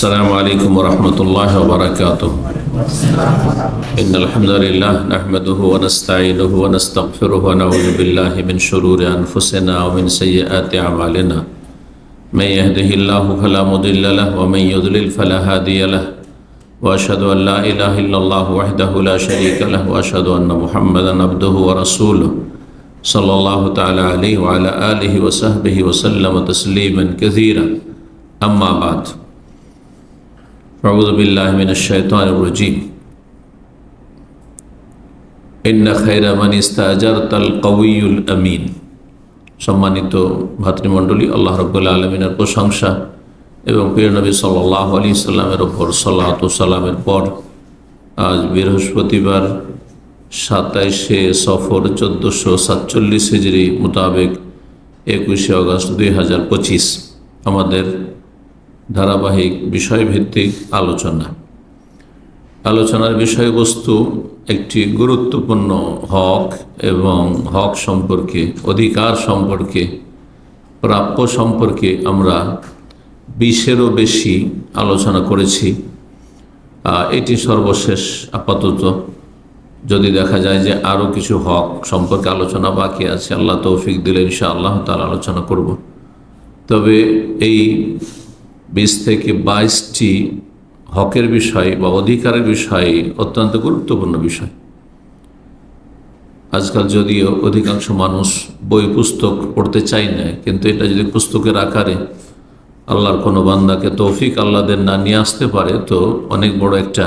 السلام عليكم ورحمة الله وبركاته. إن الحمد لله نحمده ونستعينه ونستغفره ونعوذ بالله من شرور أنفسنا ومن سيئات أعمالنا. من يهده الله فلا مضل له ومن يضلل فلا هادي له. وأشهد أن لا إله إلا الله وحده لا شريك له وأشهد أن محمدا عبده ورسوله صلى الله تعالى عليه وعلى آله وصحبه وسلم تسليما كثيرا. أما بعد. أعوذ بالله من الشيطان الرجيم. إن خير من استأجرت القوي الأمين. সম্মানিত ভাতৃমণ্ডলী, আল্লাহ রাব্বুল আলামিনের প্রশংসা এবং প্রিয় নবী সাল্লাল্লাহু আলাইহি সাল্লামের উপর সালাত ও সালামের পর আজ বৃহস্পতিবার 27শে সফর 1447 হিজরি মোতাবেক 21শে আগস্ট 2025 আমাদের ধারাবাহিক বিষয়ভিত্তিক আলোচনার বিষয়বস্তু একটি গুরুত্বপূর্ণ হক এবং হক সম্পর্কে, অধিকার সম্পর্কে, প্রাপ্য সম্পর্কে আমরা 20-এরও বেশি আলোচনা করেছি। এটি সর্বশেষ আপাতত। যদি দেখা যায় যে আরও কিছু হক সম্পর্কে আলোচনা বাকি আছে, আল্লাহ তৌফিক দিলে ইনশাআল্লাহ তাআলা আলোচনা করব। তবে এই 20 থেকে 22টি হকের বিষয় বা অধিকারের বিষয় অত্যন্ত গুরুত্বপূর্ণ বিষয়। আজকাল যদিও অধিকাংশ মানুষ বই পুস্তক পড়তে চায় না, কিন্তু এটা যদি পুস্তকের আকারে আল্লাহর কোনো বান্দাকে তৌফিক আল্লাহ দেন না নিয়ে আসতে পারে, তো অনেক বড় একটা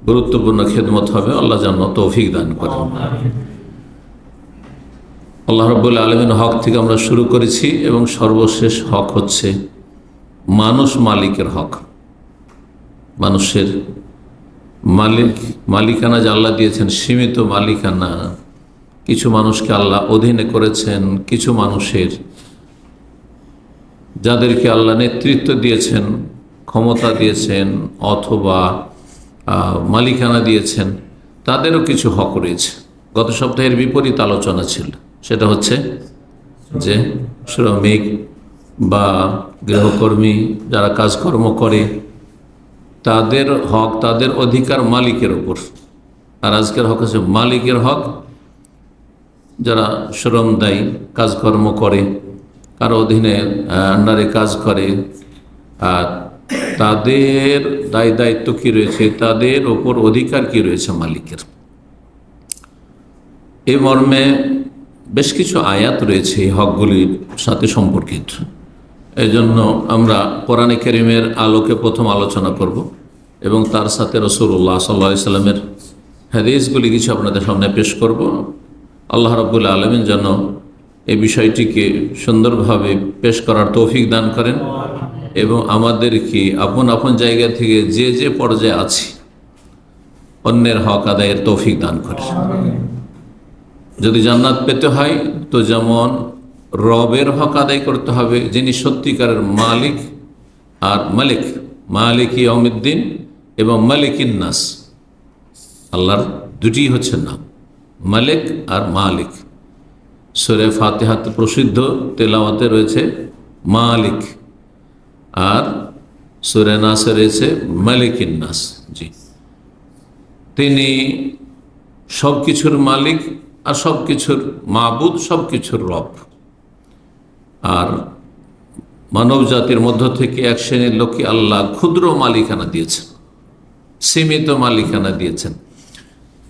গুরুত্বপূর্ণ খেদমত হবে। আল্লাহ যেন তৌফিক দান করেন। আল্লাহ রাব্বুল আলামিন হক থেকে আমরা শুরু করেছি এবং সর্বশেষ হক হচ্ছে মানুষ মালিকের হক। মানুষের মালিকানা যে আল্লাহ দিয়েছেন সীমিত মালিকানা। কিছু মানুষকে আল্লাহ অধীনে করেছেন, কিছু মানুষের যাদেরকে আল্লাহ নেতৃত্ব দিয়েছেন, ক্ষমতা দিয়েছেন অথবা মালিকানা দিয়েছেন, তাদেরও কিছু হক রয়েছে। গত সপ্তাহের বিপরীত আলোচনা ছিল, সেটা হচ্ছে যে শ্রমিক বা গৃহকর্মী যারা কাজকর্ম করে তাদের হক, তাদের অধিকার মালিকের ওপর। আর আজকের হক হচ্ছে মালিকের হক। যারা শ্রম দেয়, কাজকর্ম করে, কারো অধীনে আন্ডারে কাজ করে, আর তাদের দায় দায়িত্ব কী রয়েছে, তাদের ওপর অধিকার কী রয়েছে মালিকের। এই মর্মে বেশ কিছু আয়াত রয়েছে এই হকগুলির সাথে সম্পর্কিত। এই জন্য আমরা কোরআনে কারীমের আলোকে প্রথম আলোচনা করব এবং তার সাথে রাসূলুল্লাহ সাল্লাল্লাহু আলাইহি সাল্লামের হাদিসগুলি কিছু আপনাদের সামনে পেশ করব। আল্লাহ রাব্বুল আলামিন যেন এই বিষয়টিকে সুন্দরভাবে পেশ করার তৌফিক দান করেন এবং আমাদেরকে আপন আপন জায়গা থেকে যে যে পর্যায়ে আছি অন্যের হক আদায়ের তৌফিক দান করেন। যদি জান্নাত পেতে হয় তো যেমন রবের হক আদায় করতে হবে, যিনি সত্যিকারের মালিক আর মালিক, মালিক ইয়াউমিদ্দিন এবং মালিকিন নাস। আল্লাহর দুটি হচ্ছে নাম, মালিক আর মালিক। সূরা ফাতিহাতে প্রসিদ্ধ তেলাওয়াতে রয়েছে মালিক, আর সূরা নাসে রয়েছে মালিকিন নাস। জি, তিনি সব কিছুর মালিক আর সব কিছুর মাবুদ, সব কিছুর রব। আর মানব জাতির মধ্য থেকে এক শ্রেণীর লোককে আল্লাহ ক্ষুদ্র মালিকানা দিয়েছেন, সীমিত মালিকানা দিয়েছেন।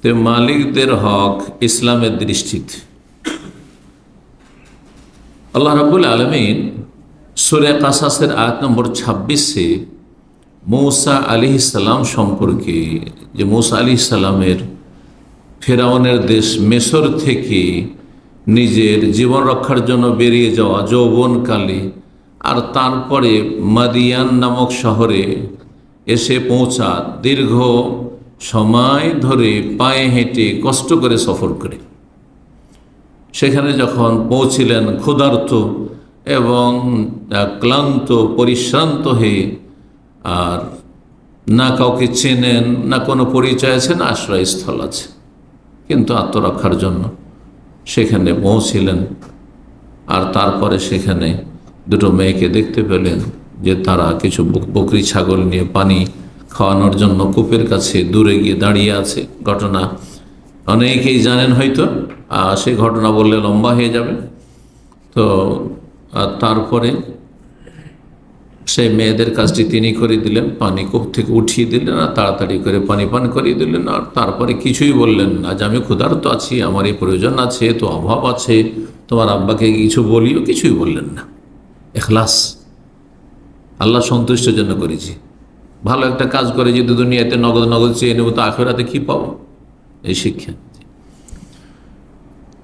তো মালিকদের হক ইসলামের দৃষ্টিতে আল্লাহ রাব্বুল আলামিন সূরা কাসাসের আয়াত নম্বর 26-এ মূসা আলাইহিস সালাম সম্পর্কে, যে মূসা আলাইহিস সালামের ফেরাউনের দেশ মিশর থেকে নিজের জীবন রক্ষার জন্য বেরিয়ে যাওয়া যৌবনকালে, আর তারপরে মাদিয়ান নামক শহরে এসে পৌঁছা, দীর্ঘ সময় ধরে পায়ে হেঁটে কষ্ট করে সফর করে সেখানে যখন পৌঁছিলেন ক্ষুধার্ত এবং ক্লান্ত পরিশ্রান্ত হয়ে, আর না কাউকে চেনেন, না কোনো পরিচয় আছে, না আশ্রয়স্থল আছে, কিন্তু আত্মরক্ষার জন্য সেখানে পৌঁছিলেন। আর তারপরে সেখানে দুটো মেয়েকে দেখতে পেলেন, যে তারা কিছু বকরি ছাগল নিয়ে পানি খাওয়ানোর জন্য কূপের কাছে দূরে গিয়ে দাঁড়িয়ে আছে। ঘটনা অনেকেই জানেন হয়তো, সেই ঘটনা বললে লম্বা হয়ে যাবে। তো তারপরে সেই মেয়েদের কাজটি তিনি করে দিলেন, পানি কূপ থেকে উঠিয়ে দিলেন আর তাড়াতাড়ি করে পানি পান করিয়ে দিলেন। আর তারপরে কিছুই বললেন না যে আমি ক্ষুধার্ত আছি, আমার এই প্রয়োজন আছে, তো অভাব আছে, তোমার আব্বাকে কিছু বলিও, কিছুই বললেন না। ইখলাস, আল্লাহ সন্তুষ্টের জন্য করেছি। ভালো একটা কাজ করে যদি দুনিয়াতে নগদ নগদ চেয়ে নেব, তো আখিরাতে কি পাবো? এই শিক্ষা।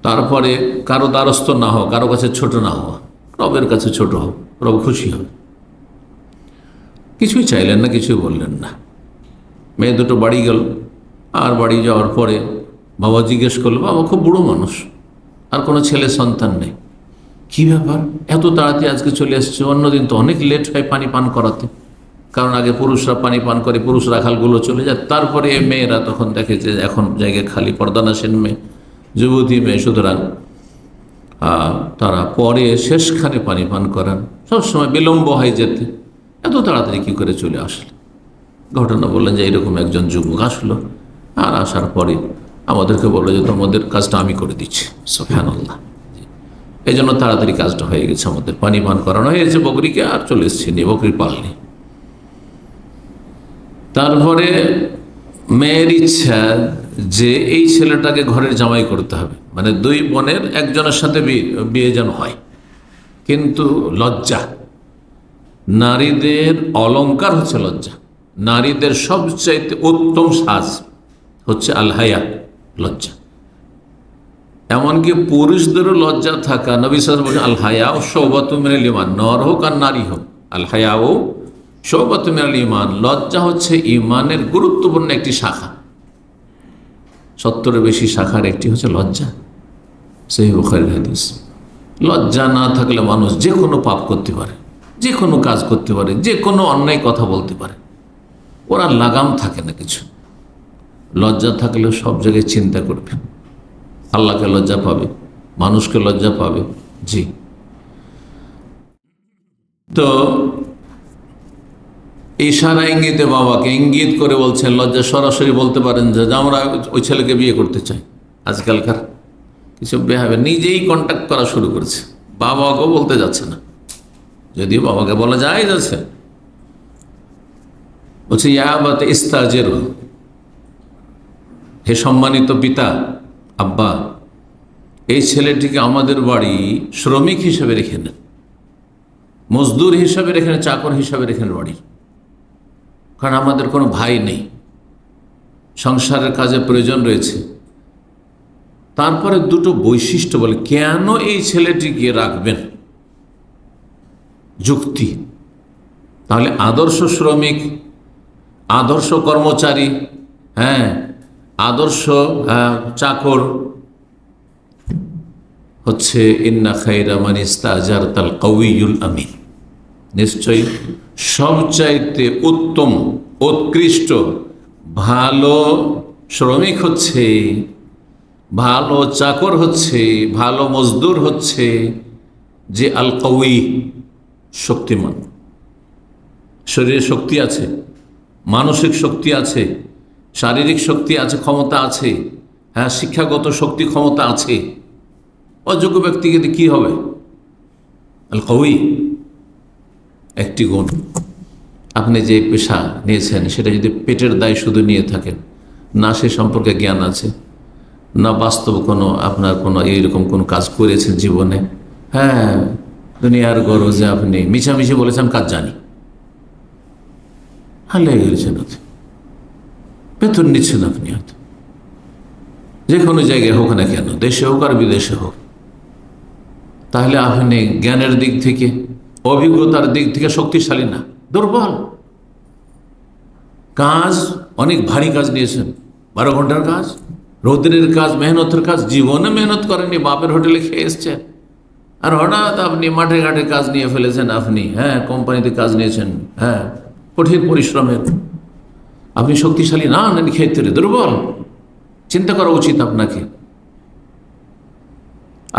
তারপরে কারো দ্বারস্থ না হওয়া, কারো কাছে ছোট না হওয়া, রবের কাছে ছোট হও, রব খুশি হবে। কিছুই চাইলেন না, কিছুই বললেন না। মেয়ে দুটো বাড়ি গেল, আর বাড়ি যাওয়ার পরে বাবা জিজ্ঞেস করলো, বাবা খুব বুড়ো মানুষ, আর কোনো ছেলে সন্তান নেই, কি ব্যাপার এত তাড়াতাড়ি আজকে চলে এসছে? অন্যদিন তো অনেক লেট হয় পানি পান করাতে, কারণ আগে পুরুষরা পানি পান করে, পুরুষ রাখালগুলো চলে যায়, তারপরে মেয়েরা তখন দেখে যে এখন জায়গায় খালি, পর্দানাসীন মেয়ে, যুবতী মেয়ে, সুতরাং তারা পরে শেষখানে পানি পান করান, সবসময় বিলম্ব হয় যেতে, এত তাড়াতাড়ি কী করে চলে আসলে? ঘটনা বললেন যে এরকম একজন যুবক আসলো, আর আসার পরে আমাদেরকে বললো যে তোমাদের কাজটা আমি করে দিচ্ছি। সুবহানাল্লাহ। এই জন্য তাড়াতাড়ি কাজটা হয়ে গেছে, আমাদের পানি পান করানো হয়েছে বকরিকে, আর চলে এসছি নিয়ে, বকরির পালনি। তারপরে মেয়ের ইচ্ছা যে এই ছেলেটাকে ঘরের জামাই করতে হবে, মানে দুই বোনের একজনের সাথে বিয়ে যেন হয়। কিন্তু লজ্জা, নারীদের অলংকার হচ্ছে লজ্জা, নারীদের সবচাইতে উত্তম সাজ হচ্ছে আল হায়া, লজ্জা। এমনকি পুরুষদেরও লজ্জা থাকা, নবী সাল্লাল্লাহু আলাইহি ওয়াসাল্লাম বলেন আল হায়াউ শুবাতুম মিনাল ঈমান, নর হোক আর নারী হোক, আল হায়াউ শুবাতুম মিনাল ঈমান, লজ্জা হচ্ছে ঈমানের গুরুত্বপূর্ণ একটি শাখা। 70-এর বেশি শাখার একটি হচ্ছে লজ্জা। সহিহ বুখারীর হাদিস। লজ্জা না থাকলে মানুষ যে কোনো পাপ করতে পারে, যে কোনো কাজ করতে পারে, যে কোনো অন্যায় কথা বলতে পারে, ওরা লাগাম থাকে না কিছু। লজ্জা থাকলে সব জায়গায় চিন্তা করবে, আল্লাহকে লজ্জা পাবে, মানুষকে লজ্জা পাবে। জি, তো ইশারা ইঙ্গিতে বাবাকে ইঙ্গিত করে বলছেন, লজ্জা সরাসরি বলতে পারেন যে আমরা ওই ছেলেকে বিয়ে করতে চাই। আজকালকার কিছু বেহাবে নিজেই কন্ট্যাক্ট করা শুরু করেছে, বাবাকেও বলতে যাচ্ছে না, যদিও বাবাকে বলা যায় যাচ্ছে। বলছে ইয়াবাতে ইস্তাজের, হে সম্মানিত পিতা, আব্বা, এই ছেলেটিকে আমাদের বাড়ি শ্রমিক হিসেবে রেখে নেন, মজদুর হিসাবে রেখে নেন, চাকর হিসাবে রেখে নেন বাড়ি, কারণ আমাদের কোনো ভাই নেই, সংসারের কাজে প্রয়োজন রয়েছে। তারপরে দুটো বৈশিষ্ট্য বলে কেন এই ছেলেটিকে রাখবেন, যুক্তি। তাহলে আদর্শ শ্রমিক, আদর্শ কর্মচারী, হ্যাঁ, আদর্শ চাকর হচ্ছে ইন্না খায়রা মান ইস্তাজারতাল কাউইয়ুল আমিন, নিশ্চয়ই সবচাইতে উত্তম, উৎকৃষ্ট, ভালো শ্রমিক হচ্ছে, ভালো চাকর হচ্ছে, ভালো মজদুর হচ্ছে যে আল কাউই, শক্তিমান, শরীরে শক্তি আছে, মানসিক শক্তি আছে, শারীরিক শক্তি আছে, ক্ষমতা আছে, হ্যাঁ, শিক্ষাগত শক্তি ক্ষমতা আছে। অযোগ্য ব্যক্তিকে কি হবে? আল কাউই একটি গুণ। আপনি যে পেশা নিয়েছেন সেটা যদি পেটের দায় শুধু নিয়ে থাকেন, না সে সম্পর্কে জ্ঞান আছে, না বাস্তব কোনো আপনার কোনো এইরকম কোনো কাজ করেছেন জীবনে, হ্যাঁ, দুনিয়ার গরজে আপনি মিছামিছি বলেছেন কাজ জানি, হ্যাঁ, লেগে গেছেন, বেতন নিচ্ছেন আপনি, হয়তো যে কোনো জায়গায় হোক না কেন, দেশে হোক আর বিদেশে হোক, তাহলে আপনি জ্ঞানের দিক থেকে, অভিজ্ঞতার দিক থেকে শক্তিশালী না, দুর্বল। কাজ অনেক ভারী কাজ নিয়েছেন, 12 ঘন্টার কাজ, রৌদ্রের কাজ, মেহনতের কাজ, জীবনে মেহনত করেননি, বাপের হোটেলে খেয়ে এসছেন, আর হঠাৎ আপনি মাঠে ঘাটে কাজ নিয়ে ফেলেছেন, আপনি, হ্যাঁ, কোম্পানিতে কাজ নিয়েছেন, হ্যাঁ, কঠিন পরিশ্রমের, আপনি শক্তিশালী না, নাকি ক্ষেত্রে দুর্বল? চিন্তা করা উচিত আপনাকে।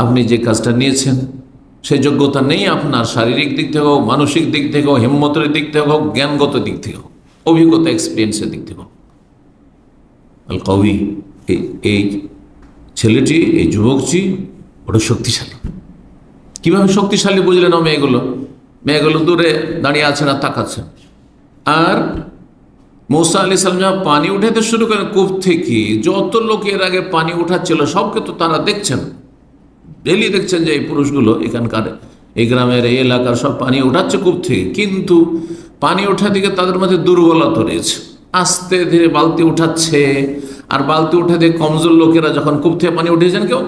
আপনি যে কাজটা নিয়েছেন সেই যোগ্যতা নেই আপনার, শারীরিক দিক থেকে হোক, মানসিক দিক থেকে হোক, হিম্মতের দিক থেকে হোক, জ্ঞানগত দিক থেকে হোক, অভিজ্ঞতা এক্সপিরিয়েন্সের দিক থেকে হোক। আল কবি, এই ছেলেটি, এই যুবকটি ওটা শক্তিশালী। কিভাবে শক্তিশালী বুঝলেন? মেয়েগুলো দূরে দাঁড়িয়ে আছেন আর তাকাচ্ছেন। আর মূসা আলাইহিস সালাম যখন পানি উঠাতে শুরু করেন কূপ থেকে, যত লোক এর আগে পানি উঠাচ্ছিল সবকে তো তারা দেখছেন, ডেলি দেখছেন যে এই পুরুষগুলো এখানকার, এই গ্রামের, এই এলাকার সব পানি উঠাচ্ছে কূপ থেকে। কিন্তু পানি ওঠা দিকে তাদের মধ্যে দুর্বলতা রয়েছে। আস্তে ধীরে বালতি উঠাচ্ছে, আর বালতি উঠা দিয়ে কমজোর লোকেরা যখন কূপ থেকে পানি উঠিয়েছেন, কেউ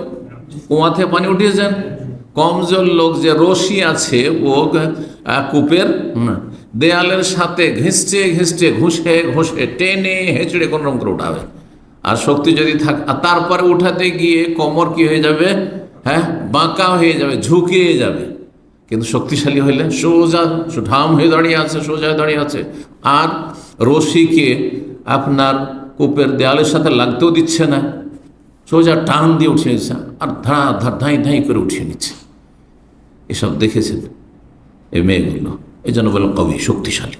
কুয়া থেকে পানি উঠিয়েছেন, কমজোর লোক যে রশি আছে ও কূপের দেয়ালের সাথে ঘেঁষতে ঘেঁষতে ঘুষে ঘুষে টেনে হেঁচড়ে কোন রকম করে উঠাবে। আর শক্তি যদি থাকে, আর তারপরে উঠাতে গিয়ে কোমর কি হয়ে যাবে, বাঁকা হয়ে যাবে, ঝুঁকিয়ে যাবে। কিন্তু শক্তিশালী হইলে সোজা ঢাম হয়ে দাঁড়িয়ে আছে, সোজা হয়ে দাঁড়িয়ে আছে, আর রশিকে আপনার কূপের দেয়ালের সাথে লাগতেও দিচ্ছে না, সোজা টান দিয়ে উঠিয়ে নিচ্ছে, আর ধাই ধাই করে উঠিয়ে নিচ্ছে। এসব দেখেছেন এই মেয়েগুলো, এই জন্য বললাম কবি, শক্তিশালী,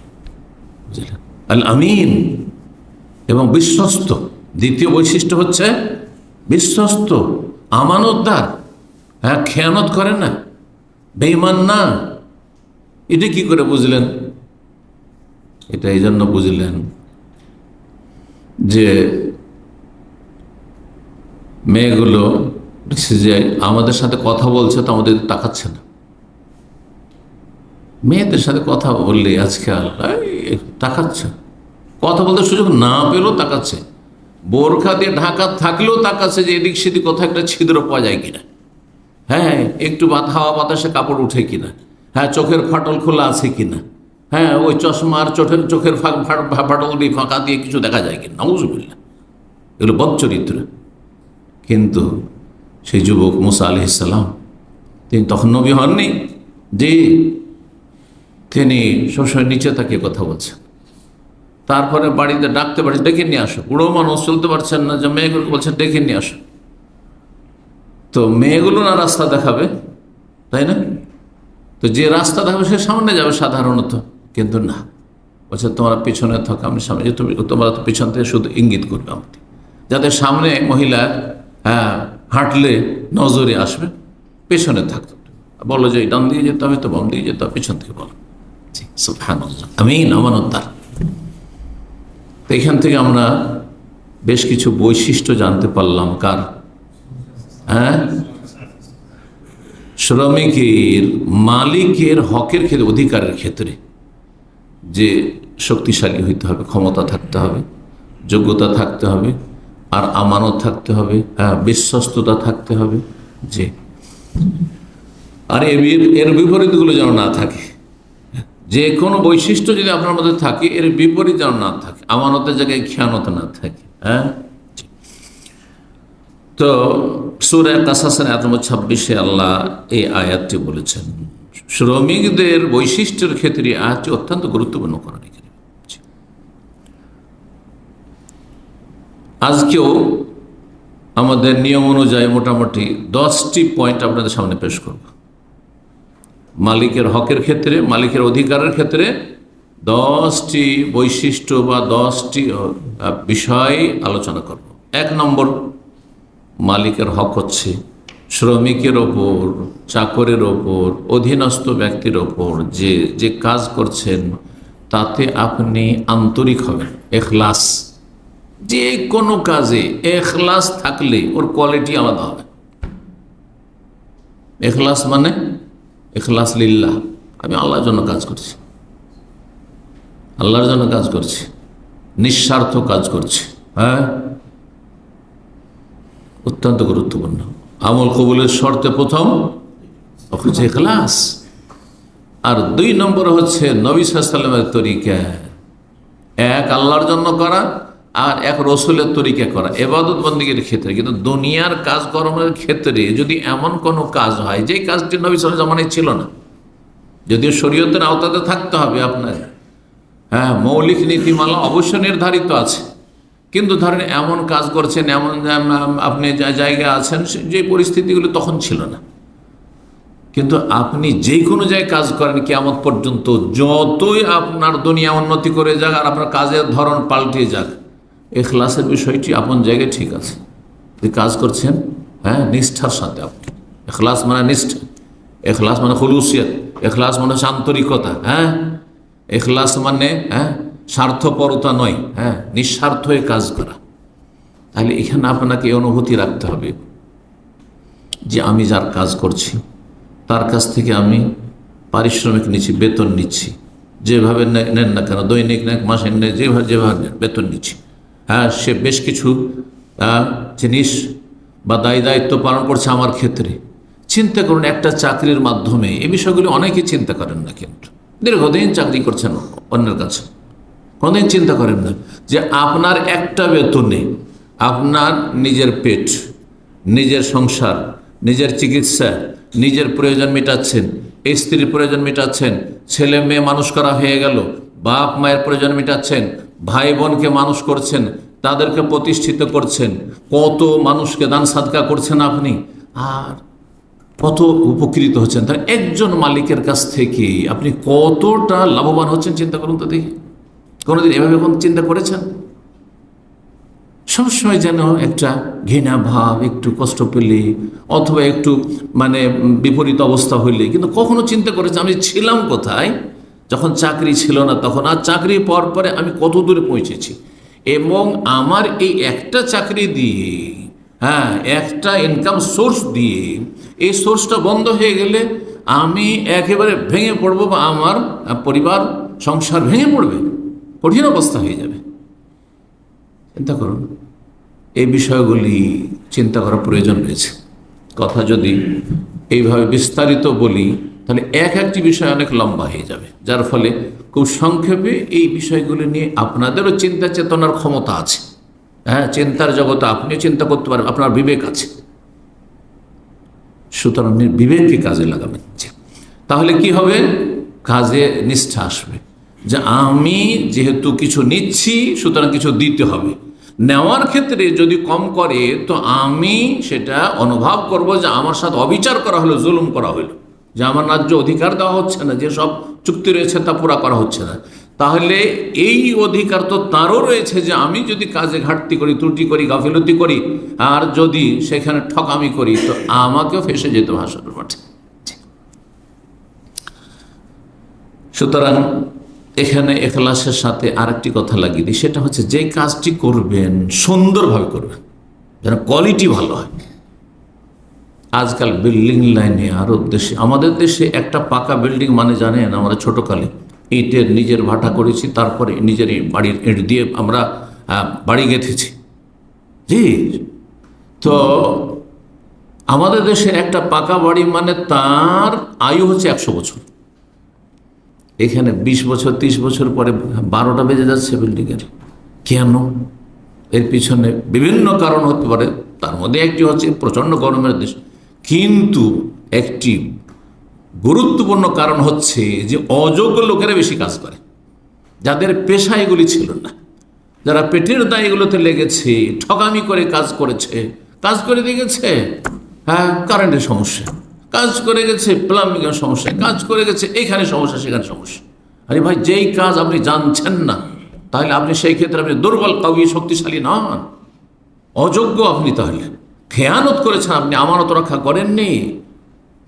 বুঝলেন? আল আমিন, এবং বিশ্বস্ত। দ্বিতীয় বৈশিষ্ট্য হচ্ছে বিশ্বস্ত, আমানতদার, খেয়ানত করে না, বেঈমান না। এটা কি করে বুঝলেন? এটা এই জন্য বুঝলেন যে মেয়েগুলো যে আমাদের সাথে কথা বলছে তো আমাদের তাকাচ্ছে না। মেয়েদের সাথে কথা বললে আজকাল তাকাচ্ছে, কথা বলতে সুযোগ না পেলেও তাকাচ্ছে, বোরখা দিয়ে ঢাকা থাকলেও তাকাচ্ছে যে এদিক সেদিক কোথাও একটা ছিদ্র পাওয়া যায় কিনা, একটু হাওয়া বাতাসে কাপড় উঠে কিনা, চোখের ফাটল খোলা আছে কিনা, ওই চশমার চোখের ফাটল দিয়ে ফাঁকা দিয়ে কিছু দেখা যায় কিনা, নাউজুবিল্লাহ। এগুলো বদচরিত্র। কিন্তু সেই যুবক মুসা আলাইহিস সালাম, তিনি তখন নবী হননি, যে তিনি সবসময় নিচে তাকিয়ে কথা বলছেন। তারপরে বাড়িতে ডাকতে পারছে, ডেকে নিয়ে আসো। বুড়ো মানুষ চলতে পারছেন না, যে মেয়েগুলোকে বলছেন ডেকে নিয়ে আসো। তো মেয়েগুলো না রাস্তা দেখাবে, তাই না? তো যে রাস্তা দেখাবে সে সামনে যাবে সাধারণত, কিন্তু না, বলছে তোমরা পিছনে থাকো, আমি সামনে, যে তোমরা তো পিছন থেকে শুধু ইঙ্গিত করবে আমাকে, যাতে সামনে মহিলা হাঁটলে নজরে আসবে, পেছনে থাকতো। বলো যে ডান দিয়ে যেতে হবে, তো বাম দিয়ে যেতে হবে, পিছন থেকে বলো। সুবহানাল্লাহ, আমিন, আমানতদার। তো এখান থেকে আমরা বেশ কিছু বৈশিষ্ট্য জানতে পারলাম। কার? শ্রমিকের, মালিকের হকের ক্ষেত্রে, অধিকারের ক্ষেত্রে যে শক্তিশালী হইতে হবে, ক্ষমতা থাকতে হবে, যোগ্যতা থাকতে হবে, আর আমানত থাকতে হবে, বিশ্বস্ততা থাকতে হবে। যে আর এর বিপরীতগুলো যেন না থাকে। যে কোনো বৈশিষ্ট্য যদি আপনার মধ্যে থাকে, এর বিপরীত যেন না থাকে, আমানতের জায়গায় খেয়ানত না থাকে। তো সূরা কাসাসের আয়াত নম্বর 26-এ আল্লাহ এই আয়াতটি বলেছেন। শ্রমিকদের বৈশিষ্ট্যের ক্ষেত্রে আয়াতটি অত্যন্ত গুরুত্বপূর্ণ করেন। আজকেও আমাদের নিয়ম অনুযায়ী মোটামুটি 10টি পয়েন্ট আপনাদের সামনে পেশ করব। মালিকের হকের ক্ষেত্রে, মালিকের অধিকারের ক্ষেত্রে 10টি বৈশিষ্ট্য বা 10টি বিষয় আলোচনা করব। 1 নম্বর, মালিকের হক হচ্ছে শ্রমিকের ওপর, চাকরের ওপর, অধীনস্থ ব্যক্তির ওপর যে কাজ করছেন তাতে আপনি আন্তরিক হবেন, এখলাস। যে কোনো কাজে এখলাস থাকলে ওর কোয়ালিটি আলাদা হবে। এখলাস মানে এখলাস লিল্লাহ, আমি আল্লাহর জন্য কাজ করছি, আল্লাহর জন্য কাজ করছি, নিঃস্বার্থ কাজ করছি। অত্যন্ত গুরুত্বপূর্ণ। আমল কবুলের শর্তে প্রথম হচ্ছে ইখলাস, আর 2 নম্বর হচ্ছে নবী সাল্লাল্লাহু আলাইহি ওয়াসাল্লামের তরিকা। এক আল্লাহর জন্য করা, আর এক রসুলের তরিকা করা ইবাদত বন্দেগীর ক্ষেত্রে। কিন্তু দুনিয়ার কাজকর্মের ক্ষেত্রে যদি এমন কোনো কাজ হয় যে কাজটি নবী সাল্লাল্লাহু আলাইহি জামানায় ছিল না, যদিও শরীয়তের আওতাতে থাকতে হবে আপনার, মৌলিক নীতিমালা অবশ্য নির্ধারিত আছে, কিন্তু ধরেন এমন কাজ করছেন, এমন আপনি জায়গায় আছেন যে পরিস্থিতিগুলো তখন ছিল না, কিন্তু আপনি যে কোনো জায়গায় কাজ করেন কিয়ামত পর্যন্ত, যতই আপনার দুনিয়া উন্নতি করে যাক আর আপনার কাজের ধরন পাল্টে যাক, ইখলাসের বিষয়টি আপন জায়গায় ঠিক আছে। যে কাজ করছেন হ্যাঁ নিষ্ঠার সাথে, আপনি ইখলাস মানে নিষ্ঠা, ইখলাস মানে খুলুসিয়ত, ইখলাস মানে আন্তরিকতা, হ্যাঁ ইখলাস মানে স্বার্থপরতা নয়, নিঃস্বার্থ হয়ে কাজ করা। তাহলে এখানে আপনাকে এই অনুভূতি রাখতে হবে যে আমি যার কাজ করছি তার কাছ থেকে আমি পারিশ্রমিক নিচ্ছি, বেতন নিচ্ছি, যেভাবে নেন না কেন, দৈনিক নেন, মাসে নেন, যেভাবে নেন বেতন নিচ্ছি। সে বেশ কিছু জিনিস বা দায়িত্ব পালন করছে আমার ক্ষেত্রে। চিন্তা করুন একটা চাকরির মাধ্যমে, এই বিষয়গুলি অনেকেই চিন্তা করেন না, কিন্তু দীর্ঘদিন চাকরি করছেন অন্যের কাছে, কোনোদিন চিন্তা করেন না যে আপনার একটা বেতনে আপনার নিজের পেট, নিজের সংসার, নিজের চিকিৎসা, নিজের প্রয়োজন মেটাচ্ছেন, স্ত্রীর প্রয়োজন মেটাচ্ছেন, ছেলে মেয়ে মানুষ করা হয়ে গেল, বাপ মায়ের প্রয়োজন মেটাচ্ছেন, ভাই বোনকে মানুষ করছেন, তাদেরকে প্রতিষ্ঠিত করছেন, কত মানুষকে দান সাদকা করছেন আপনি, আর কত উপকৃত হচ্ছেন। তার একজন মালিকের কাছ থেকে আপনি কতটা লাভবান হচ্ছেন চিন্তা করুন তো দেখি। কোনোদিন এভাবে কোন চিন্তা করেছেন? সবসময় যেন একটা ঘৃণা ভাব, একটু কষ্ট পেলে অথবা একটু বিপরীত অবস্থা হইলে, কিন্তু কখনো চিন্তা করেছে আমি ছিলাম কোথায় যখন চাকরি ছিল না তখন, আর চাকরি পাওয়ার পরে আমি কত দূরে পৌঁছেছি, এবং আমার এই একটা চাকরি দিয়ে, একটা ইনকাম সোর্স দিয়ে, এই সোর্সটা বন্ধ হয়ে গেলে আমি একেবারে ভেঙে পড়বো, বা আমার পরিবার সংসার ভেঙে পড়বে, কঠিন অবস্থা হয়ে যাবে। চিন্তা করুন, এই বিষয়গুলি চিন্তা করার প্রয়োজন রয়েছে। কথা যদি এইভাবে বিস্তারিত বলি তাহলে একটি বিষয় অনেক লম্বা হয়ে যাবে, যার ফলে খুব সংক্ষেপে এই বিষয়গুলি নিয়ে আপনাদেরও চিন্তা চেতনার ক্ষমতা আছে। চিন্তার জগতে আপনিও চিন্তা করতে পারেন, আপনার বিবেক আছে, সুতরাং বিবেককে কাজে লাগাবেন। তাহলে কি হবে? কাজে নিষ্ঠা আসবে, যে আমি যেহেতু কিছু নিচ্ছি সুতরাং কিছু দিতে হবে। নেওয়ার ক্ষেত্রে যদি কম করে তো আমি সেটা অনুভব করব যে আমার সাথে অবিচার করা হলো, জুলুম করা হলো, যে আমার ন্যায্য অধিকার দেওয়া হচ্ছে না, যে সব চুক্তি রয়েছে তা পুরা করা হচ্ছে না। তাহলে এই অধিকার তো তারও রয়েছে যে আমি যদি কাজে ঘাটতি করি, ত্রুটি করি, গাফিলতি করি, আর যদি সেখানে ঠকামি করি তো আমাকেও ফেঁসে যেতে হবে হাসরের মাঠে। সুতরাং এখানে ইখলাসের সাথে আরেকটি কথা লাগিয়ে দিই, সেটা হচ্ছে যে কাজটি করবেন সুন্দরভাবে করবেন, যেন কোয়ালিটি ভালো হয়। আজকাল বিল্ডিং লাইনে আরব দেশে, আমাদের দেশে একটা পাকা বিল্ডিং মানে জানেন, আমরা ছোটকালে ইটের নিজের ভাটা করেছি, তারপরে নিজের বাড়ির ইট দিয়ে আমরা বাড়ি গেঁথেছি। জি, তো আমাদের দেশে একটা পাকা বাড়ি মানে তার আয়ু হচ্ছে 100 বছর। এখানে 20 বছর 30 বছর পরে 12টা বেজে যাচ্ছে বিল্ডিংয়ের। কেন? এর পিছনে বিভিন্ন কারণ হতে পারে, তার মধ্যে একটি হচ্ছে প্রচণ্ড গরমের দেশ, কিন্তু একটি গুরুত্বপূর্ণ কারণ হচ্ছে যে অযোগ্য লোকেরা বেশি কাজ করে, যাদের পেশা এগুলি ছিল না, যারা পেটের দায় এগুলোতে লেগেছে, ঠকামি করে কাজ করেছে, কাজ করে দিয়ে গেছে কারেন্টের সমস্যা, কাজ করে গেছে প্লাম্বিংয়ের সমস্যা, কাজ করে গেছে এখানে সমস্যা সেখানে সমস্যা। আরে ভাই, যেই কাজ আপনি জানছেন না, তাহলে আপনি সেই ক্ষেত্রে আপনি দুর্বল, কাউই শক্তিশালী নন, অযোগ্য আপনি, তাহলে খেয়ানত করেছেন আপনি, আমানত রক্ষা করেননি,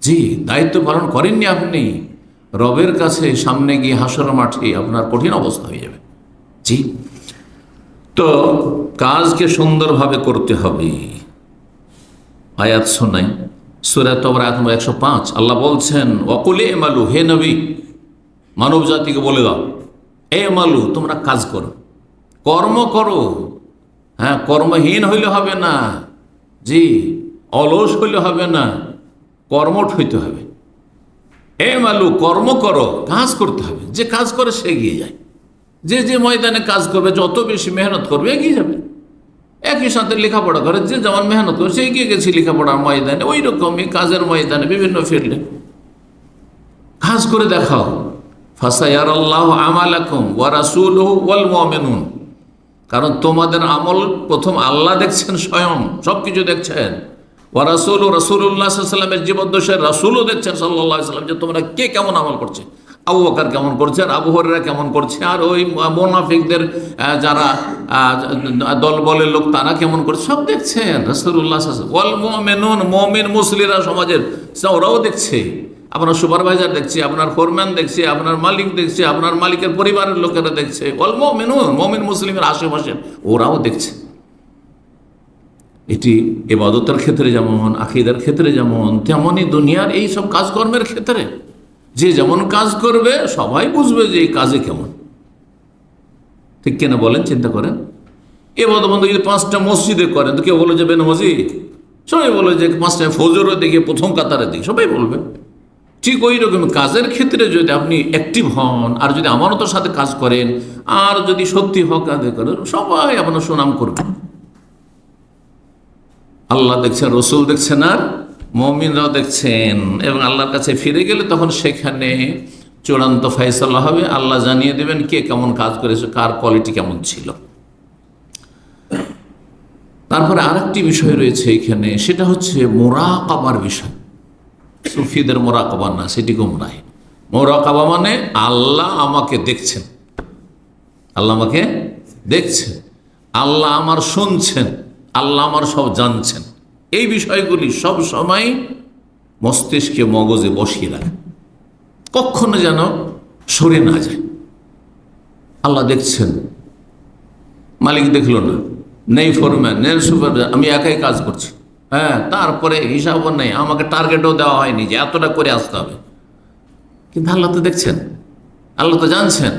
জি দায়িত্ব পালন করেননি আপনি, রবের কাছে সামনে গিয়ে হাসরের মাঠে আপনার কঠিন অবস্থা হয়ে যাবে। জি, তো কাজকে সুন্দরভাবে করতে হবে। আয়াত শোনাই, সূরা তাওবা আয়াত নম্বর 105, আল্লাহ বলছেন ওয়াকুল ইমালু, হে নবী মানব জাতিকে বলে দাও, এ মালু তোমরা কাজ করো, কর্ম করো, কর্মহীন হইলে হবে না, জি অলস হইলে হবে না, কর্মঠ হইতে হবে। এ মালু কর্ম করো, কাজ করতে হবে, যে কাজ করে সে এগিয়ে যায়, যে ময়দানে কাজ করবে যত বেশি মেহনত করবে এগিয়ে যাবে। একই সাথে লেখাপড়া করে, যে যেমন মেহনত করে সে এগিয়ে গেছে লেখাপড়ার ময়দানে, ওই রকমই কাজের ময়দানে বিভিন্ন ফিল্ডে কাজ করে দেখাও। ফাসায়ারাল্লাহু আমালাকুম ওয়া রাসূলুহু ওয়াল মুমিনুন, কারণ তোমাদের আমল প্রথম আল্লাহ দেখছেন, স্বয়ং সব কিছু দেখছেন, ওয়া রাসূল রাসূলুল্লাহ সাল্লাল্লাহু আলাইহি ওয়াসাল্লামের জীবদ্দশায় রাসূলও দেখছেন সাল্লাল্লাহু আলাইহি ওয়াসাল্লাম যে তোমরা কে কেমন আমল করছে, আবু বকর কেমন করছে আর আবু হুরায়রা কেমন করছে, আর ওই মুনাফিকদের যারা দল বলের লোক তারা কেমন করছে, সব দেখছেন রাসূলুল্লাহ সাল্লাল্লাহু আলাইহি ওয়াসাল্লাম। ওয়াল মুমিনুন, মুমিন মুসলিরা সমাজের ওরাও দেখছে, আপনার সুপারভাইজার দেখছে, আপনার ফোরম্যান দেখছে, আপনার মালিক দেখছে, আপনার মালিকের পরিবারের লোকেরা দেখছে। ওয়াল মুমিনুন, মুমিন মুসলিমের আশেপাশে ওরাও দেখছে। এটি ইবাদতের ক্ষেত্রে যেমন, আকীদার ক্ষেত্রে যেমন, তেমনই দুনিয়ার এই সব কাজকর্মের ক্ষেত্রে যে যেমন কাজ করবে সবাই বুঝবে যে এই কাজে কেমন। ঠিক কিনা বলেন, চিন্তা করেন। ইবাদত বন্ধ যদি 5টা মসজিদে করেন তো কেউ বলে যে বেনামাজি, সবাই বলে যে 5টায় ফজরের দিকে প্রথম কাতারের দিকে, সবাই বলবে। ঠিক ওই রকম কাজের ক্ষেত্রে যদি আপনি অ্যাক্টিভ হন আর যদি আমানতের সাথে কাজ করেন আর যদি সত্যি হক আদায় করেন, সবাই আপনার সুনাম করবে। আল্লাহ দেখছেন, রসুল দেখছেন, আর মুমিনরাও দেখছেন। এবং আল্লাহর কাছে ফিরে গেলে তখন সেখানে চূড়ান্ত ফয়সালা হবে। আল্লাহ জানিয়ে দেবেন কে কেমন কাজ করেছে, কার কোয়ালিটি কেমন ছিল। তারপরে আরেকটি বিষয় রয়েছে এখানে, সেটা হচ্ছে মুরাকাবার বিষয়। সুফিদের মুরাকাবা না, সেটি গুমরাহি। মুরাকাবা মানে আল্লাহ আমাকে দেখছেন, আল্লাহ আমাকে দেখছেন, আল্লাহ আমার শুনছেন, আল্লাহ আমার সব জানছেন। এই বিষয়গুলি সব সময় মস্তিষ্কে মগজে বসিয়ে রাখে, কখনো যেন সরে না যায়। আল্লাহ দেখছেন, মালিক দেখলো না, নেই ফোরম্যান, নেই সুপারভাইজার, আমি একাই কাজ করছি। হ্যাঁ, তারপরে হিসাবও নেই, আমাকে টার্গেটও দেওয়া হয়নি যে এতটা করে আসতে হবে। কিন্তু আল্লাহ তো দেখছেন, আল্লাহ তো জানছেন,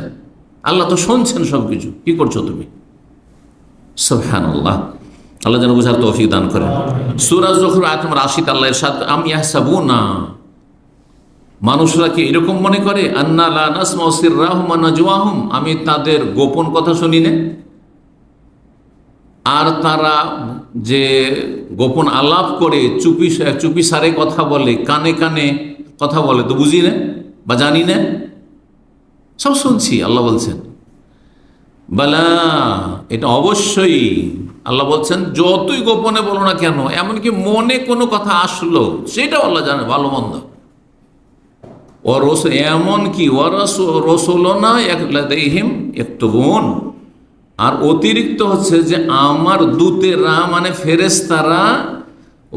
আল্লাহ তো শুনছেন সব কিছু। কি করছো তুমি? সুবহানাল্লাহ। আল্লাহ যেন বুঝার তৌফিক দান করেন। সূরা যুখরুফ আয়াত নম্বর 80 আল্লাহ ইরশাদ, আম ইয়াহসাবুনা, মানুষরা কি এরকম মনে করে, আন্না লা নাসমাউ সিররাহুম ওয়া নাজওয়াহুম, আমি তাদের গোপন কথা শুনি না, আর তারা যে গোপন আলাপ করে চুপি সারে কথা বলে, কানে কানে কথা বলে, তো বুঝি না বা জানি না, সব শুনছি। আল্লাহ বলছেন বালা, এটা অবশ্যই। আল্লাহ বলছেন যতই গোপনে বলো না কেন, এমনকি মনে কোনো কথা আসলো সেটাও আল্লাহ জানে, ভালো মন্দ। ও রসুল, এমনকি ও রসুলনা লাদাইহিম ইয়াকতুবুন, আর অতিরিক্ত হচ্ছে যে আমার দূতেরা মানে ফেরেশতারা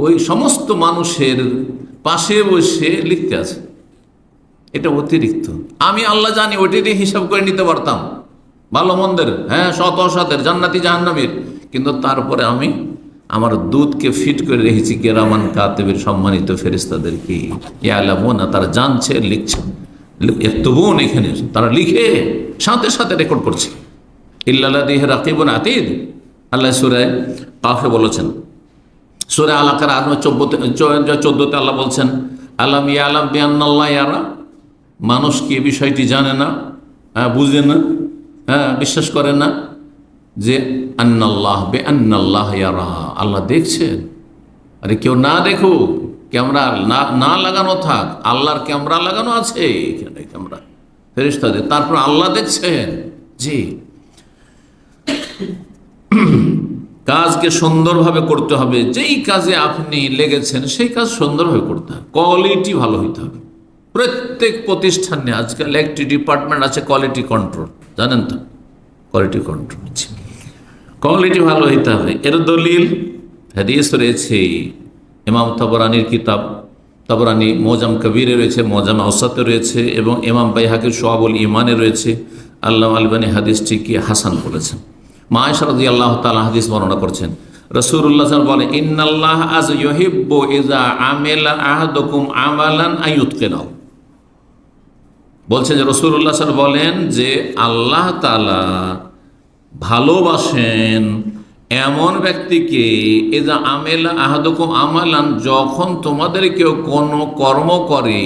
ওই সমস্ত মানুষের পাশে বসে লিখতে আছে। এটা অতিরিক্ত। আমি আল্লাহ জানি, ওইটি দিয়ে হিসাব করে নিতে পারতাম ভালো মন্দের, হ্যাঁ, সৎ অসতের, জান্নাতি জাহান্নামীর, কিন্তু তারপরে আমি আমার দূতকে ফিট করে রেখেছি কিরামান কাতিবের, সম্মানিত ফেরেশতাদেরকে। ইয়ালামুনা, তারা জানছে, লিখছে। ইয়াকতুবুন, এখানে তারা লিখে সাথে সাথে রেকর্ড করছে। ইল্লাল্লাযী রাকিবুন আতীদ, আল্লাহ সূরা কাফে বলেছেন। সূরা আলাকার 14তে আল্লাহ বলছেন, আলাম ইয়ালাম বিআন্নাল্লাহ ইয়ারা, মানুষ কি বিষয়টি জানে না, বুঝে না, বিশ্বাস করে না যে আন্নাল্লাহ বিআন্নাল্লাহ ইয়ারা, আল্লাহ দেখছেন। আরে কেউ না দেখুক, ক্যামেরা না লাগানো থাক, আল্লাহর ক্যামেরা লাগানো আছে এখানে, ক্যামেরা ফেরেশতাদের, তারপর আল্লাহ দেখছেন। জি, কাজকে সুন্দরভাবে করতে হবে। যেই কাজে আপনি লেগেছেন সেই কাজ সুন্দরভাবে করতে হবে, কোয়ালিটি ভালো হইতে হবে। প্রত্যেক প্রতিষ্ঠানে আজকাল একটি ডিপার্টমেন্ট আছে কোয়ালিটি কন্ট্রোল, জানেন তো? কোয়ালিটি কন্ট্রোল, কোয়ালিটি ভালো হইতে হবে। এর দলিল হাদিস রয়েছে, ইমাম তাবরানির কিতাব তাবরানি মোজাম কবিরে রয়েছে, মোজাম আওসাতে রয়েছে, এবং ইমাম বাইহাকির শুআবুল ঈমানে রয়েছে। আল্লামা আলবানী হাদিসটিকে হাসান বলেছেন। মা আয়েশা রাদিয়াল্লাহু তাআলা হাদিস বর্ণনা করছেন, রাসূলুল্লাহ সাল্লাল্লাহু আলাইহি ওয়াসাল্লাম বলেন, ইন্নাল্লাহ আয ইউহিব্বু ইযা আমিলা আহাদুকুম আমালান আইয়ুতকিনাহু। বলছেন যে রাসূলুল্লাহ সাল্লাল্লাহু আলাইহি ওয়াসাল্লাম বলেন যে আল্লাহ তাআলা ভালোবাসেন এমন ব্যক্তিকে, ইযা আমিলা আহাদুকুম আমালান, যখন তোমাদের কেউ কোনো কর্ম করে,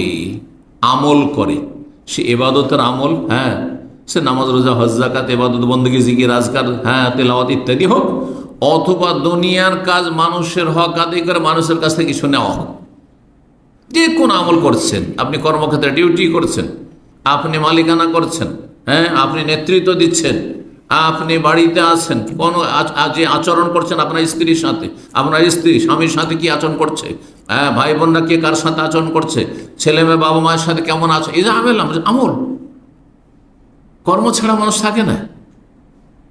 আমল করে, সে ইবাদতের আমল, হ্যাঁ, সে নামাজ, রোজা, হজ, যাকাত, ইবাদত, বন্দেগী, জিকির, আজকার, হ্যাঁ, তেলাওয়াত ইত্যাদি হোক, অথবা দুনিয়ার কাজ, মানুষের হক আদায় করে মানুষের কাছ থেকে কিছু নেওয়া হোক, যে কোন আমল করছেন, আপনি কর্মক্ষেত্রে ডিউটি করছেন, আপনি মালিকানা করছেন, হ্যাঁ, আপনি নেতৃত্ব দিচ্ছেন, আপনি বাড়িতে আছেন, কোন যে আচরণ করছেন আপনার স্ত্রীর সাথে, আপনার স্ত্রী স্বামীর সাথে কি আচরণ করছে, হ্যাঁ, ভাই বোনরা কে কার সাথে আচরণ করছে, ছেলে মেয়ে বাবা মায়ের সাথে কেমন আছে, এই যে আমল। কর্ম ছাড়া মানুষ থাকে না।